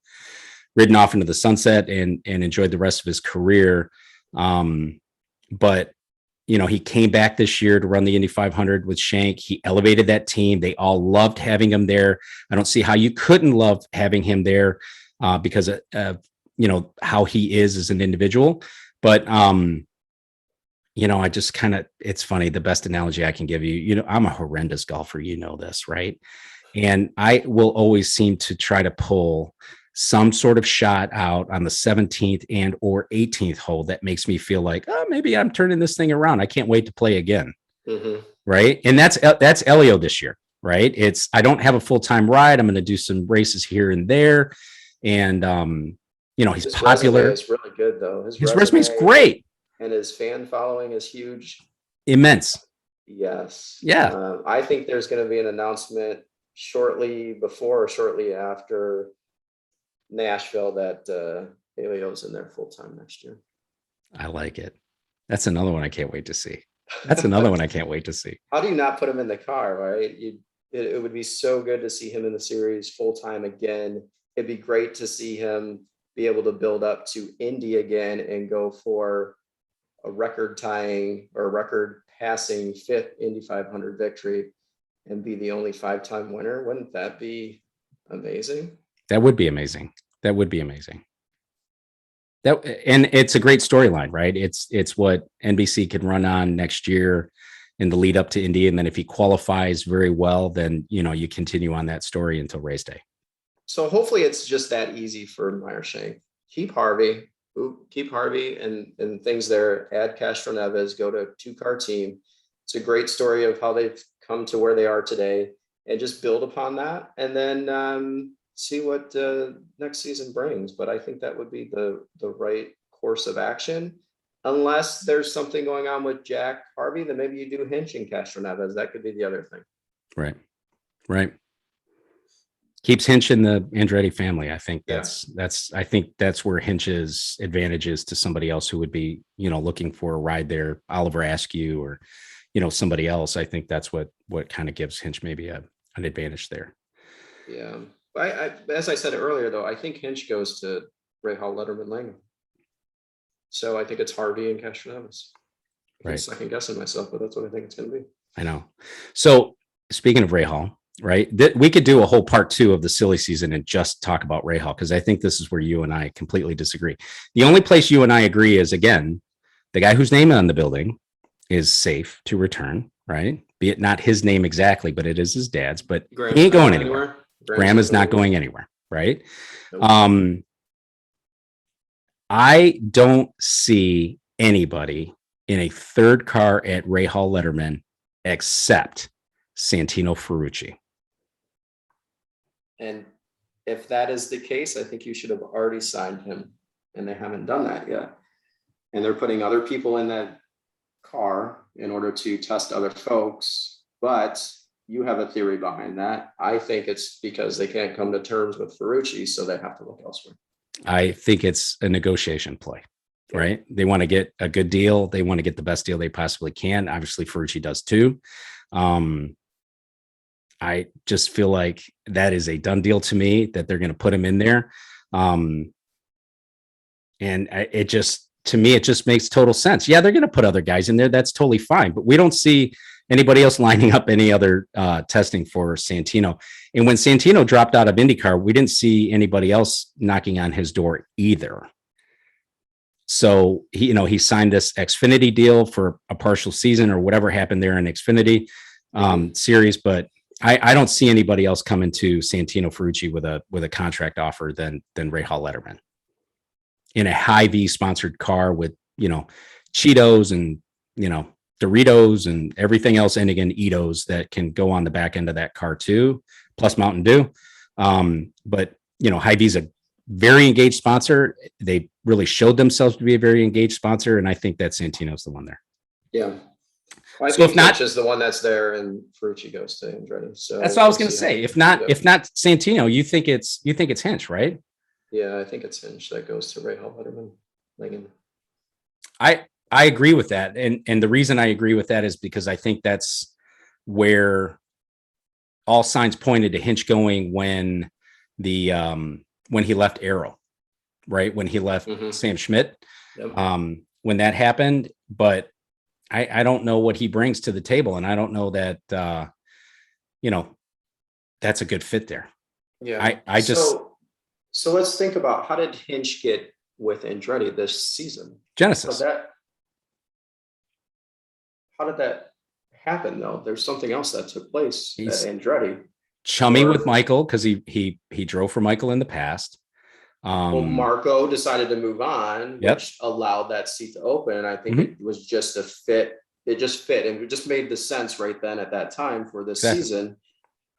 ridden off into the sunset and enjoyed the rest of his career. But he came back this year to run the Indy 500 with Shank. He elevated that team. They all loved having him there. I don't see how you couldn't love having him there because of how he is as an individual. But I just kind of, it's funny. The best analogy I can give you, I'm a horrendous golfer. This, right? And I will always seem to try to pull some sort of shot out on the 17th and or 18th hole that makes me feel like, oh, maybe I'm turning this thing around. I can't wait to play again. Mm-hmm. Right. And that's Elio this year. Right. I don't have a full-time ride. I'm going to do some races here and there. And, he's His popular. resume is really good, though. His resume is great. And his fan following is huge. Immense. Yes. Yeah. I think there's going to be an announcement shortly before or shortly after Nashville that Elio's in there full time next year. I like it. That's another one I can't wait to see. That's another one I can't wait to see. How do you not put him in the car, right? It would be so good to see him in the series full time again. It'd be great to see him be able to build up to Indy again and go for a record tying or record passing 5th Indy 500 victory and be the only 5-time winner. Wouldn't that be amazing? That would be amazing. That would be amazing. And it's a great storyline, right? It's what NBC can run on next year in the lead up to Indy. And then if he qualifies very well, then, you continue on that story until race day. So hopefully it's just that easy for Meyer Shank. Keep Harvey and things there. Add Castro Neves, go to a 2-car team. It's a great story of how they've come to where they are today and just build upon that. And then see what next season brings. But I think that would be the right course of action. Unless there's something going on with Jack Harvey, then maybe you do Hinch and Castro Neves. That could be the other thing. Right. Keeps Hinch in the Andretti family. I think I think that's where Hinch's advantage is to somebody else who would be, looking for a ride there, Oliver Askew or, somebody else. I think that's what kind of gives Hinch maybe an advantage there. Yeah. As I said earlier, though, I think Hinch goes to Rahal, Letterman, Langham. So I think it's Harvey and Castro Neves. Right. Second guessing myself, but that's what I think it's going to be. I know. So speaking of Rahal, right, we could do a whole part 2 of the silly season and just talk about Rahal, because I think this is where you and I completely disagree. The only place you and I agree is, again, the guy whose name on the building is safe to return, right? Be it not his name exactly, but it is his dad's, but Graham's he ain't going anywhere. Graham is not going anywhere, right? Nope. I don't see anybody in a 3rd car at Rahal Letterman except Santino Ferrucci. And if that is the case, I think you should have already signed him, and they haven't done that yet. And they're putting other people in that car in order to test other folks, but you have a theory behind that. I think it's because they can't come to terms with Ferrucci, so they have to look elsewhere. I think it's a negotiation play. right? They want to get a good deal. They want to get the best deal they possibly can. Obviously, Ferrucci does too. I just feel like that is a done deal to me, that they're going to put him in there. It just, to me, it just makes total sense. Yeah, they're going to put other guys in there. That's totally fine. But we don't see anybody else lining up any other testing for Santino. And when Santino dropped out of IndyCar, we didn't see anybody else knocking on his door either. So he signed this Xfinity deal for a partial season or whatever happened there in Xfinity series. But I don't see anybody else coming to Santino Ferrucci with a contract offer than Rahal Letterman in a Hy-Vee sponsored car with, Cheetos and, Doritos and everything else, and again, Eatos that can go on the back end of that car too, plus Mountain Dew. But Hy-Vee's a very engaged sponsor. They really showed themselves to be a very engaged sponsor. And I think that Santino's the one there. Yeah. Well, I So think if not, Finch is the one that's there, and Ferrucci goes to Andretti. So that's what I was going to say. If not Santino, you think it's Hinch, right? Yeah, I think it's Hinch that goes to Rahal Letterman. I agree with that. And the reason I agree with that is because I think that's where all signs pointed to Hinch going when he left Arrow, right? When he left Sam Schmidt, when that happened. But I don't know what he brings to the table. And I don't know that, that's a good fit there. Yeah. So let's think about, how did Hinch get with Andretti this season? Genesis. How did that happen though? There's something else that took place at Andretti. Chummy with Michael, because he drove for Michael in the past. Well, Marco decided to move on, which allowed that seat to open. I think it was just a fit. It just fit, and it just made the sense right then at that time for this season.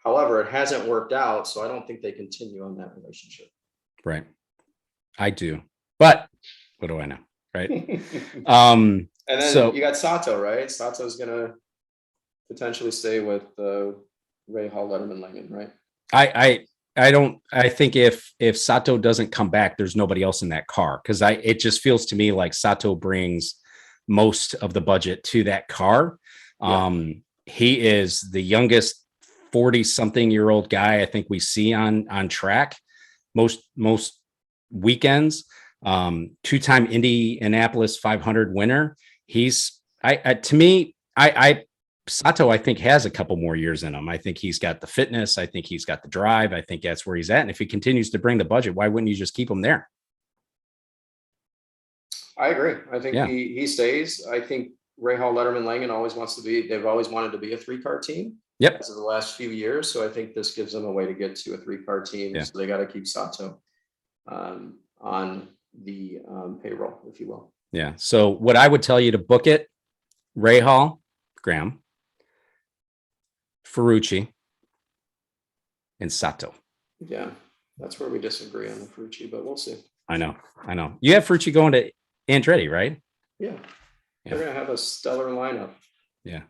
However, it hasn't worked out, so I don't think they continue on that relationship. Right. I do. But what do I know? Right. And then you got Sato, right? Sato's going to potentially stay with Rahal Letterman Langen, right? I think if Sato doesn't come back, there's nobody else in that car, because it just feels to me like Sato brings most of the budget to that car. He is the youngest 40-something-year-old guy I think we see on track most weekends. Two-time Indianapolis 500 winner. Sato, I think, has a couple more years in him. I think he's got the fitness. I think he's got the drive. I think that's where he's at. And if he continues to bring the budget, why wouldn't you just keep him there? I agree. I think he stays. I think Rahal Letterman Langen they've always wanted to be a 3-car team. Yep. As of the last few years. So I think this gives them a way to get to a 3-car team. So they got to keep Sato on the payroll, if you will. Yeah. So what I would tell you to book it, Rahal, Graham, Ferrucci, and Sato. Yeah. That's where we disagree on the Ferrucci, but we'll see. I know. You have Ferrucci going to Andretti, right? Yeah. They're going to have a stellar lineup. Yeah.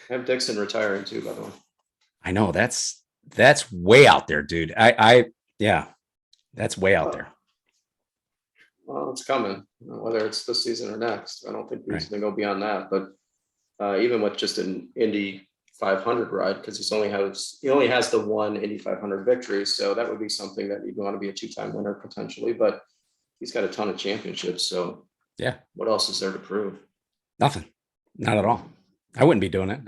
I have Dixon retiring too, by the way. I know that's way out there, dude. That's way out there. Well, it's coming, whether it's this season or next. I don't think he's going to go beyond that. But even with just an Indy 500 ride, because he only has the one Indy 500 victory, so that would be something that you'd want to be a 2-time winner potentially. But he's got a ton of championships, so what else is there to prove? Nothing, not at all. I wouldn't be doing it.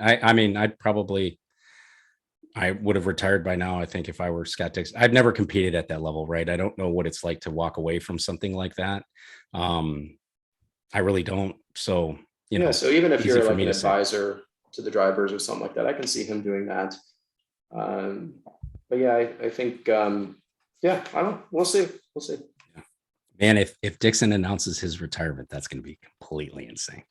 I would have retired by now, I think, if I were Scott Dixon. I've never competed at that level, right? I don't know what it's like to walk away from something like that. I really don't. So, so even if you're like an advisor to the drivers or something like that, I can see him doing that. But I think, I don't know. We'll see. Yeah. Man, if Dixon announces his retirement, that's going to be completely insane.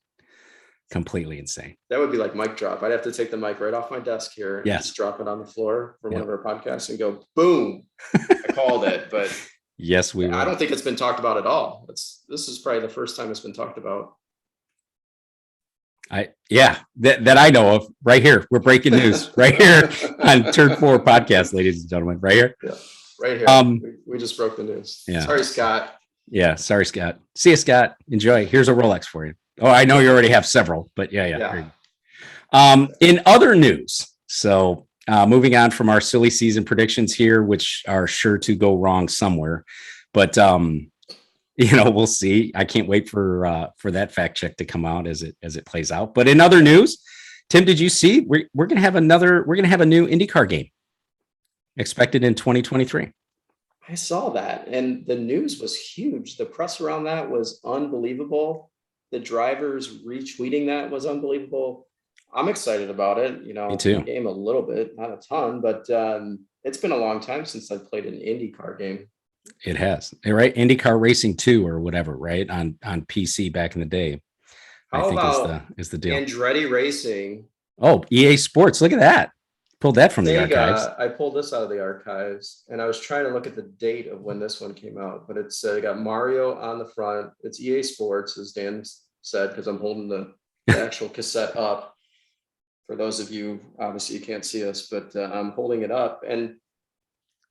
That would be like mic drop. I'd have to take the mic right off my desk here and just drop it on the floor for one of our podcasts and go, boom, I called it. But yes, we will. I don't think it's been talked about at all. This is probably the first time it's been talked about. That I know of. Right here. We're breaking news right here on Turn 4 podcast, ladies and gentlemen, right here. Yeah, right here. We just broke the news. Yeah. Sorry, Scott. Yeah. Sorry, Scott. See you, Scott. Enjoy. Here's a Rolex for you. Oh, I know you already have several, but yeah. In other news, so moving on from our silly season predictions here, which are sure to go wrong somewhere, but we'll see. I can't wait for that fact check to come out as it plays out. But in other news, Tim, did you see we're gonna have a new IndyCar game expected in 2023? I saw that, and the news was huge. The press around that was unbelievable. The drivers retweeting that was unbelievable. I'm excited about it. Me too. The game a little bit, not a ton, but it's been a long time since I played an IndyCar game. It has, right? IndyCar Racing 2 or whatever, right? On PC back in the day. How about is the deal. Andretti Racing? Oh, EA Sports. Look at that. Pulled that from the archives. I pulled this out of the archives, and I was trying to look at the date of when this one came out, but it's got Mario on the front. It's EA Sports, as Dan said, because I'm holding the actual cassette up. For those of you, obviously you can't see us, but I'm holding it up, and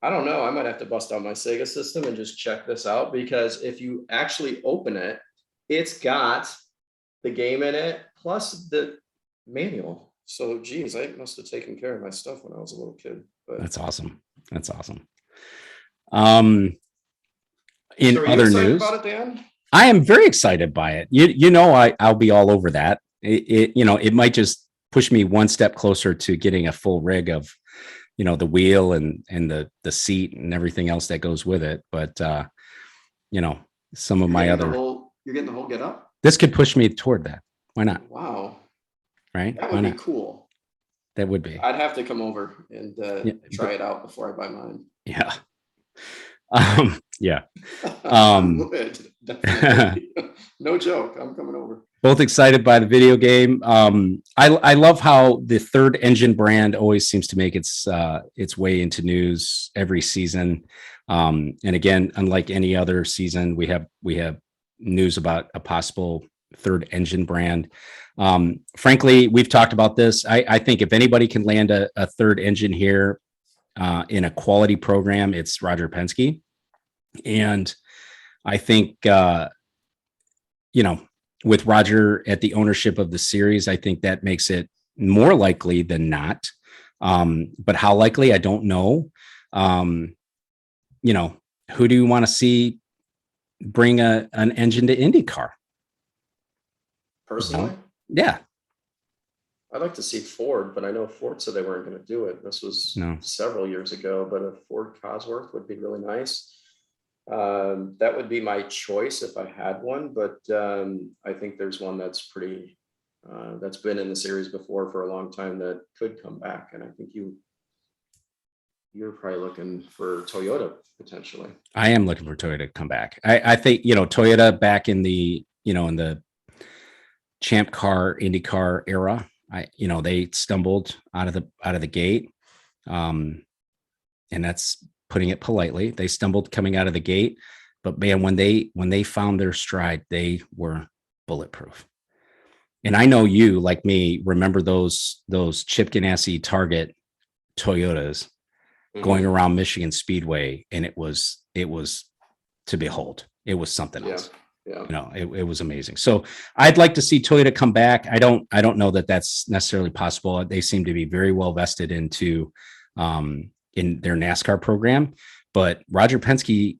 I don't know. I might have to bust out my Sega system and just check this out, because if you actually open it, it's got the game in it plus the manual. So, geez, I must have taken care of my stuff when I was a little kid. But That's awesome. In so other news, about it, Dan? I am very excited by it. I'll be all over that. It might just push me one step closer to getting a full rig of, the wheel and the seat and everything else that goes with it. But some of my other, you're getting the whole get up. This could push me toward that. Why not? Wow. Right? That would be cool. That would be. I'd have to come over and try it out before I buy mine. Yeah. Yeah. No joke. I'm coming over. Both excited by the video game. I love how the third engine brand always seems to make its way into news every season. And again, unlike any other season, we have news about a possible third engine brand. Frankly, we've talked about this. I think if anybody can land a third engine here in a quality program, it's Roger Penske. And I think, with Roger at the ownership of the series, I think that makes it more likely than not. But how likely, I don't know. Who do you want to see bring an engine to IndyCar? Personally? Yeah. I'd like to see Ford, but I know Ford said they weren't going to do it. This was several years ago, but a Ford Cosworth would be really nice. That would be my choice if I had one, but I think there's one that's that's been in the series before for a long time that could come back. And I think you're probably looking for Toyota potentially. I am looking for Toyota to come back. I think, Toyota back in the, in the Champ Car, IndyCar era, they stumbled out of the gate. And that's putting it politely. They stumbled coming out of the gate, but man, when they found their stride, they were bulletproof. And I know you, like me, remember those Chip Ganassi Target Toyotas going around Michigan Speedway, and it was to behold. It was something else. Yeah. It was amazing. So I'd like to see Toyota come back. I don't know that that's necessarily possible. They seem to be very well vested into in their NASCAR program, but Roger Penske,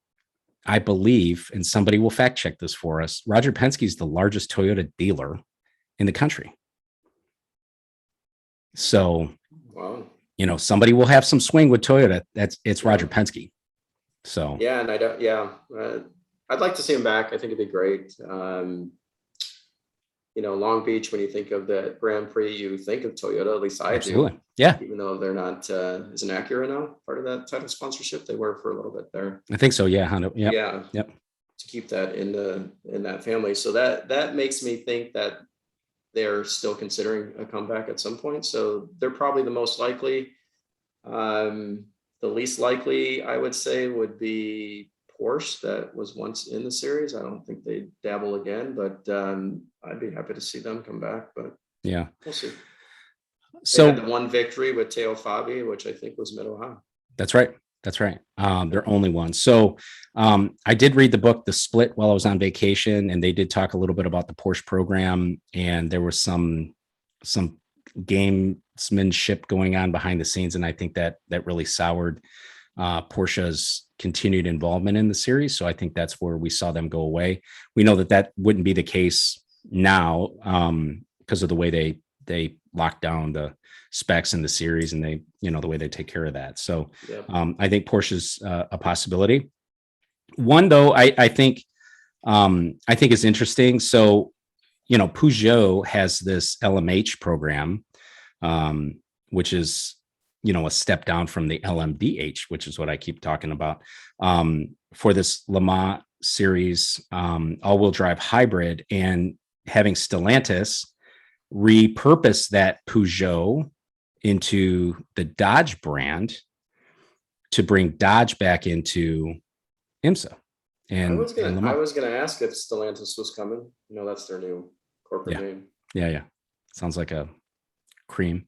I believe, and somebody will fact check this for us, Roger Penske is the largest Toyota dealer in the country. So, wow. Somebody will have some swing with Toyota. It's Roger Penske. So yeah, and I'd like to see him back. I think it'd be great. Long Beach, when you think of the Grand Prix, you think of Toyota, at least I absolutely. do. Yeah. Even though they're not, isn't Acura now part of that title sponsorship? They were for a little bit there. I think so. Yeah. Honda. Yep. Yeah. Yep. To keep that in that family. So that makes me think that they're still considering a comeback at some point. So they're probably the most likely. The least likely, I would say, would be Porsche, that was once in the series. I don't think they dabble again, but I'd be happy to see them come back. But yeah, we'll see. So they had the one victory with Teo Fabi, which I think was Mid Ohio. That's right. That's right. They're only one. So I did read the book, The Split, while I was on vacation, and they did talk a little bit about the Porsche program, and there was some gamesmanship going on behind the scenes, and I think that really soured Porsche's continued involvement in the series. So I think that's where we saw them go away. We know that wouldn't be the case now because of the way they lock down the specs in the series, and they, the way they take care of that. So Yeah. I think Porsche's a possibility. One though, I think is interesting. So, Peugeot has this LMH program, which is, a step down from the LMDH, which is what I keep talking about, for this Le Mans series, all-wheel drive hybrid, and having Stellantis repurpose that Peugeot into the Dodge brand to bring Dodge back into IMSA. And I was gonna ask if Stellantis was coming. That's their new corporate name. Yeah. Sounds like a cream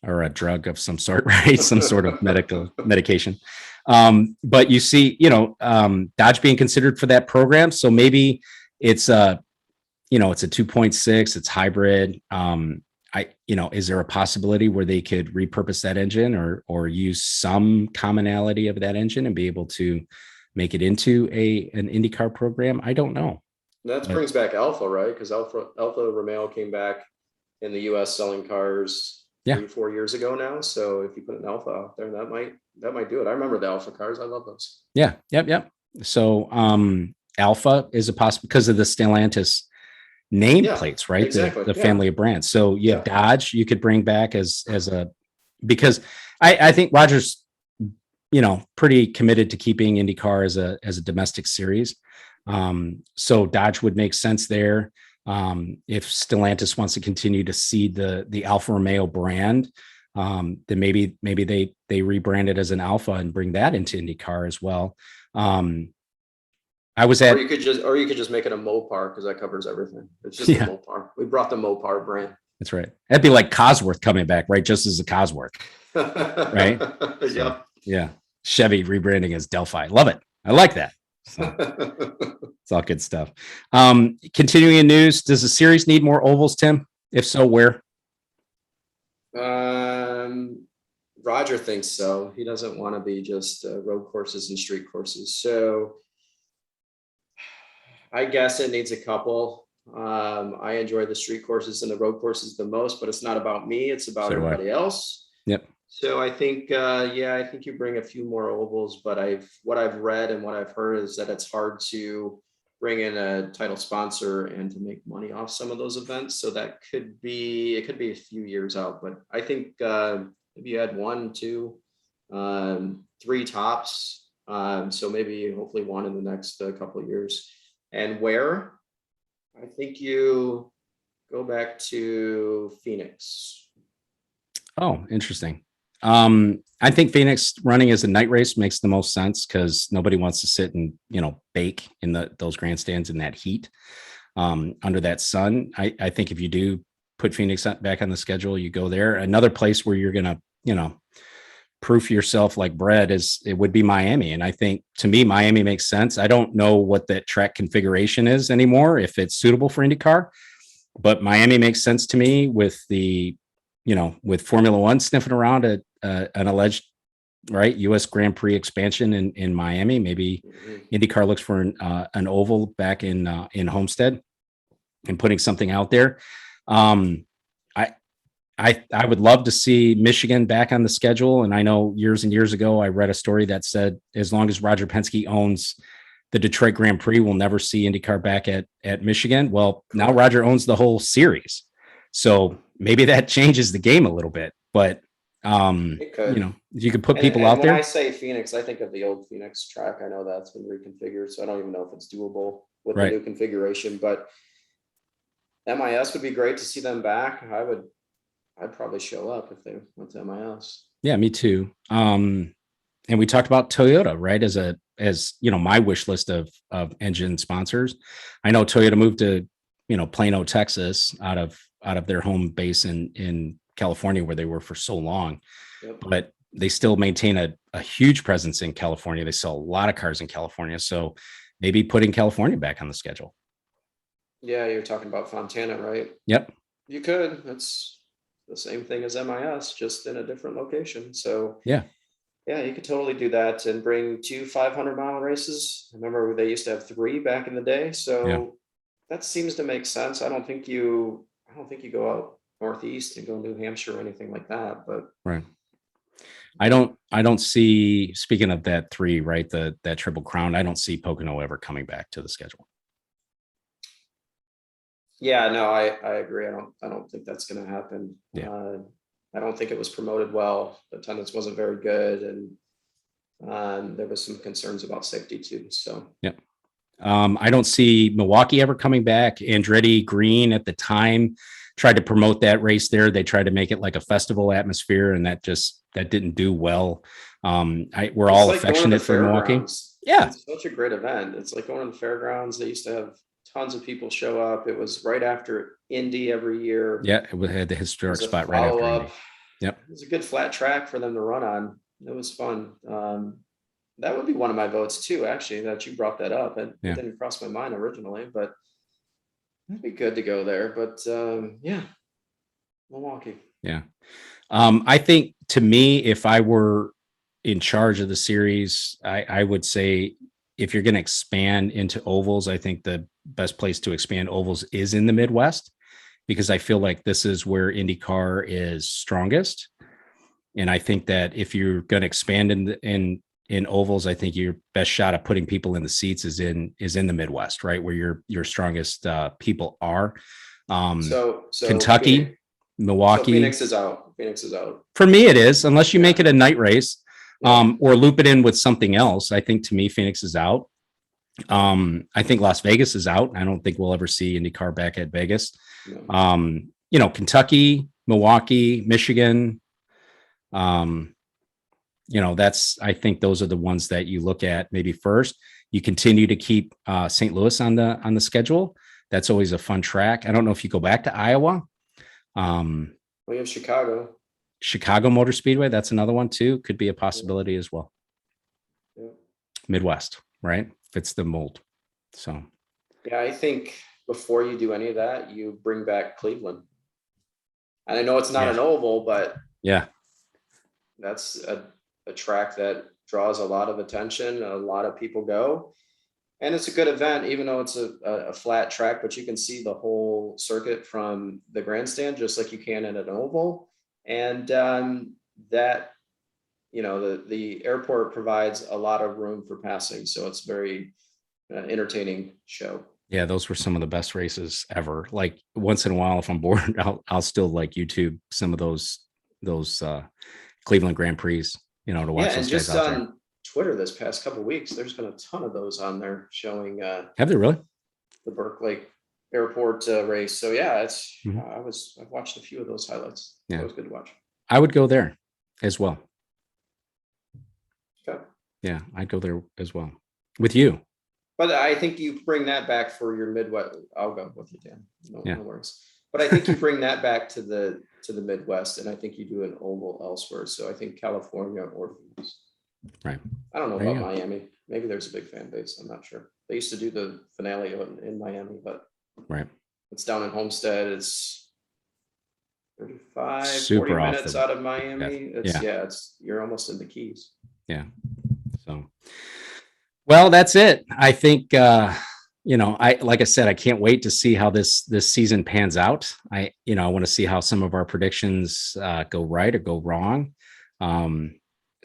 or a drug of some sort, right? Some sort of medication. But you see, Dodge being considered for that program. So maybe it's a 2.6, it's hybrid. Is there a possibility where they could repurpose that engine or use some commonality of that engine and be able to make it into an IndyCar program? I don't know. That brings back Alpha, right? Because Alpha Romeo came back in the US selling cars 3-4 years ago now. So if you put an Alpha out there, that might do it. I remember the Alpha cars. I love those. Yeah. Yep. So Alpha is a possible because of the Stellantis nameplates, right? Exactly. The family of brands. So you have Dodge you could bring back as because I think Roger's, pretty committed to keeping IndyCar as a domestic series. So Dodge would make sense there. If Stellantis wants to continue to seed the Alfa Romeo brand, then maybe they rebrand it as an Alpha and bring that into IndyCar as well. Or you could just make it a Mopar, because that covers everything. It's just a Mopar. We brought the Mopar brand. That's right. That'd be like Cosworth coming back, right? Just as a Cosworth, right? Yep. Yeah. Chevy rebranding as Delphi. Love it. I like that. So, it's all good stuff. Continuing in news, does the series need more ovals, Tim? If so, where? Roger thinks so. He doesn't want to be just road courses and street courses. So I guess it needs a couple. I enjoy the street courses and the road courses the most, but it's not about me. It's about everybody else. Yep. So I think, I think you bring a few more ovals, but what I've read and what I've heard is that it's hard to bring in a title sponsor and to make money off some of those events. So it could be a few years out, but I think if you had 1, 2, 3 tops. So maybe hopefully one in the next couple of years. And where? I think you go back to Phoenix. Oh, interesting. I think Phoenix running as a night race makes the most sense because nobody wants to sit and, bake in those grandstands in that heat under that sun. I think if you do put Phoenix back on the schedule, you go there. Another place where you're going to, proof yourself like bread it would be Miami. And I think to me, Miami makes sense. I don't know what that track configuration is anymore, if it's suitable for IndyCar, but Miami makes sense to me with with Formula One sniffing around at an alleged U.S. Grand Prix expansion in Miami. Maybe IndyCar looks for an oval back in Homestead and putting something out there. I would love to see Michigan back on the schedule. And I know years and years ago, I read a story that said, as long as Roger Penske owns the Detroit Grand Prix, we'll never see IndyCar back at Michigan. Well, now Roger owns the whole series. So maybe that changes the game a little bit, but you could put people out there. When I say Phoenix, I think of the old Phoenix track. I know that's been reconfigured, so I don't even know if it's doable with the new configuration, but MIS would be great to see them back. I'd probably show up if they went to MIS. Yeah, me too. And we talked about Toyota, right? As my wish list of engine sponsors. I know Toyota moved to, Plano, Texas out of their home base in California where they were for so long. Yep. But they still maintain a huge presence in California. They sell a lot of cars in California. So maybe putting California back on the schedule. Yeah, you're talking about Fontana, right? Yep. You could. It's the same thing as MIS, just in a different location. So yeah, you could totally do that and bring 2 500-mile races. I remember they used to have 3 back in the day. So that seems to make sense. I don't think you go out northeast and go New Hampshire or anything like that. But right. I don't see, speaking of that 3, right, that Triple Crown, I don't see Pocono ever coming back to the schedule. Yeah, no, I agree. I don't think that's going to happen. Yeah. I don't think it was promoted well. The attendance wasn't very good, and there was some concerns about safety too. So I don't see Milwaukee ever coming back. Andretti Green at the time tried to promote that race there. They tried to make it like a festival atmosphere, and that didn't do well. We're all affectionate for Milwaukee. Yeah, it's such a great event. It's like going to the fairgrounds. They used to have tons of people show up. It was right after Indy every year. Yeah, it had the historic spot right after Indy. Yep, it was a good flat track for them to run on. It was fun. That would be one of my votes too, actually, that you brought that up. And it didn't cross my mind originally, but it'd be good to go there. But Milwaukee. Yeah. I think, to me, if I were in charge of the series, I would say, if you're going to expand into ovals, I think the best place to expand ovals is in the Midwest, because I feel like this is where IndyCar is strongest. And I think that if you're going to expand in ovals, I think your best shot at putting people in the seats is in the Midwest, right, where your strongest people are. So Kentucky, Milwaukee. So Phoenix is out. For me, it is, unless you make it a night race. Or loop it in with something else. I think, to me, Phoenix is out. I think Las Vegas is out. I don't think we'll ever see IndyCar back at Vegas. No. Kentucky, Milwaukee, Michigan. I think those are the ones that you look at maybe first. You continue to keep St. Louis on the schedule. That's always a fun track. I don't know if you go back to Iowa. We have Chicago Motor Speedway, that's another one too. Could be a possibility as well. Midwest, right? Fits the mold. So I think before you do any of that, you bring back Cleveland. And I know it's not an oval, but that's a track that draws a lot of attention. A lot of people go, and it's a good event, even though it's a flat track, but you can see the whole circuit from the grandstand, just like you can at an oval. And that, the airport provides a lot of room for passing. So it's very entertaining show. Yeah, those were some of the best races ever. Like, once in a while, if I'm bored, I'll still like YouTube some of those Cleveland Grand Prix, to watch those guys out there. Twitter this past couple of weeks, there's been a ton of those on there showing. Have they really? The Berkeley Airport race. So it's. I've watched a few of those highlights. Yeah, it was good to watch. I would go there as well. Okay. Yeah, I'd go there as well with you. But I think you bring that back for your Midwest. I'll go with you, Dan. No worries. But I think you bring that back to the Midwest, and I think you do an oval elsewhere. So I think California or Phoenix. Right. I don't know about Miami. Maybe there's a big fan base. I'm not sure. They used to do the finale in Miami, but it's down in Homestead. It's 40 minutes out of Miami. You're almost in the Keys. Yeah. So, well, that's it. I think, like I said, I can't wait to see how this season pans out. I want to see how some of our predictions go right or go wrong.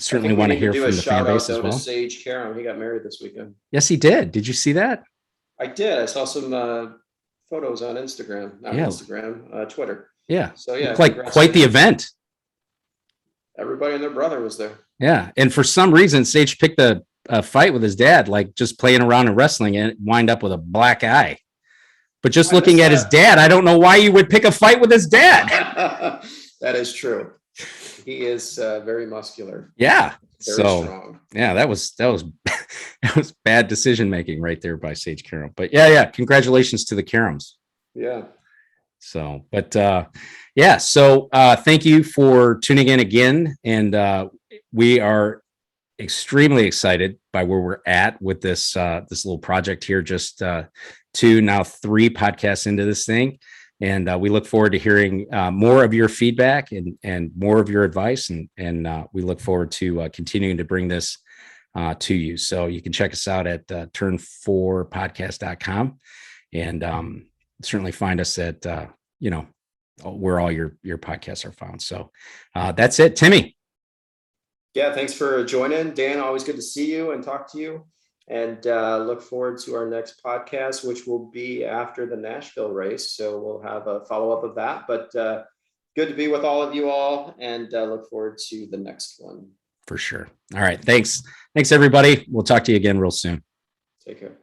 Certainly want to hear from the fan base as well. Sage Karam, he got married this weekend. Yes, he did. Did you see that? I did. I saw some photos on Instagram, Twitter. Yeah. So quite the event. Everybody and their brother was there. Yeah, and for some reason, Sage picked a fight with his dad, like just playing around and wrestling, and wind up with a black eye. But just looking at his dad, I don't know why you would pick a fight with his dad. That is true. He is very muscular. Yeah. Very strong. Yeah, that was that was bad decision making right there by Sage Karam. But congratulations to the Karams. Yeah. So, but so thank you for tuning in again. And we are extremely excited by where we're at with this little project here. Just 2, now 3 podcasts into this thing, and we look forward to hearing more of your feedback and more of your advice, and we look forward to continuing to bring this to you. So you can check us out at turn4podcast.com, and certainly find us at where all your podcasts are found. So that's it, Timmy. Yeah, thanks for joining, Dan. Always good to see you and talk to you, and look forward to our next podcast, which will be after the Nashville race. So we'll have a follow-up of that, but good to be with all of you all, and look forward to the next one. For sure. All right. Thanks, everybody. We'll talk to you again real soon. Take care.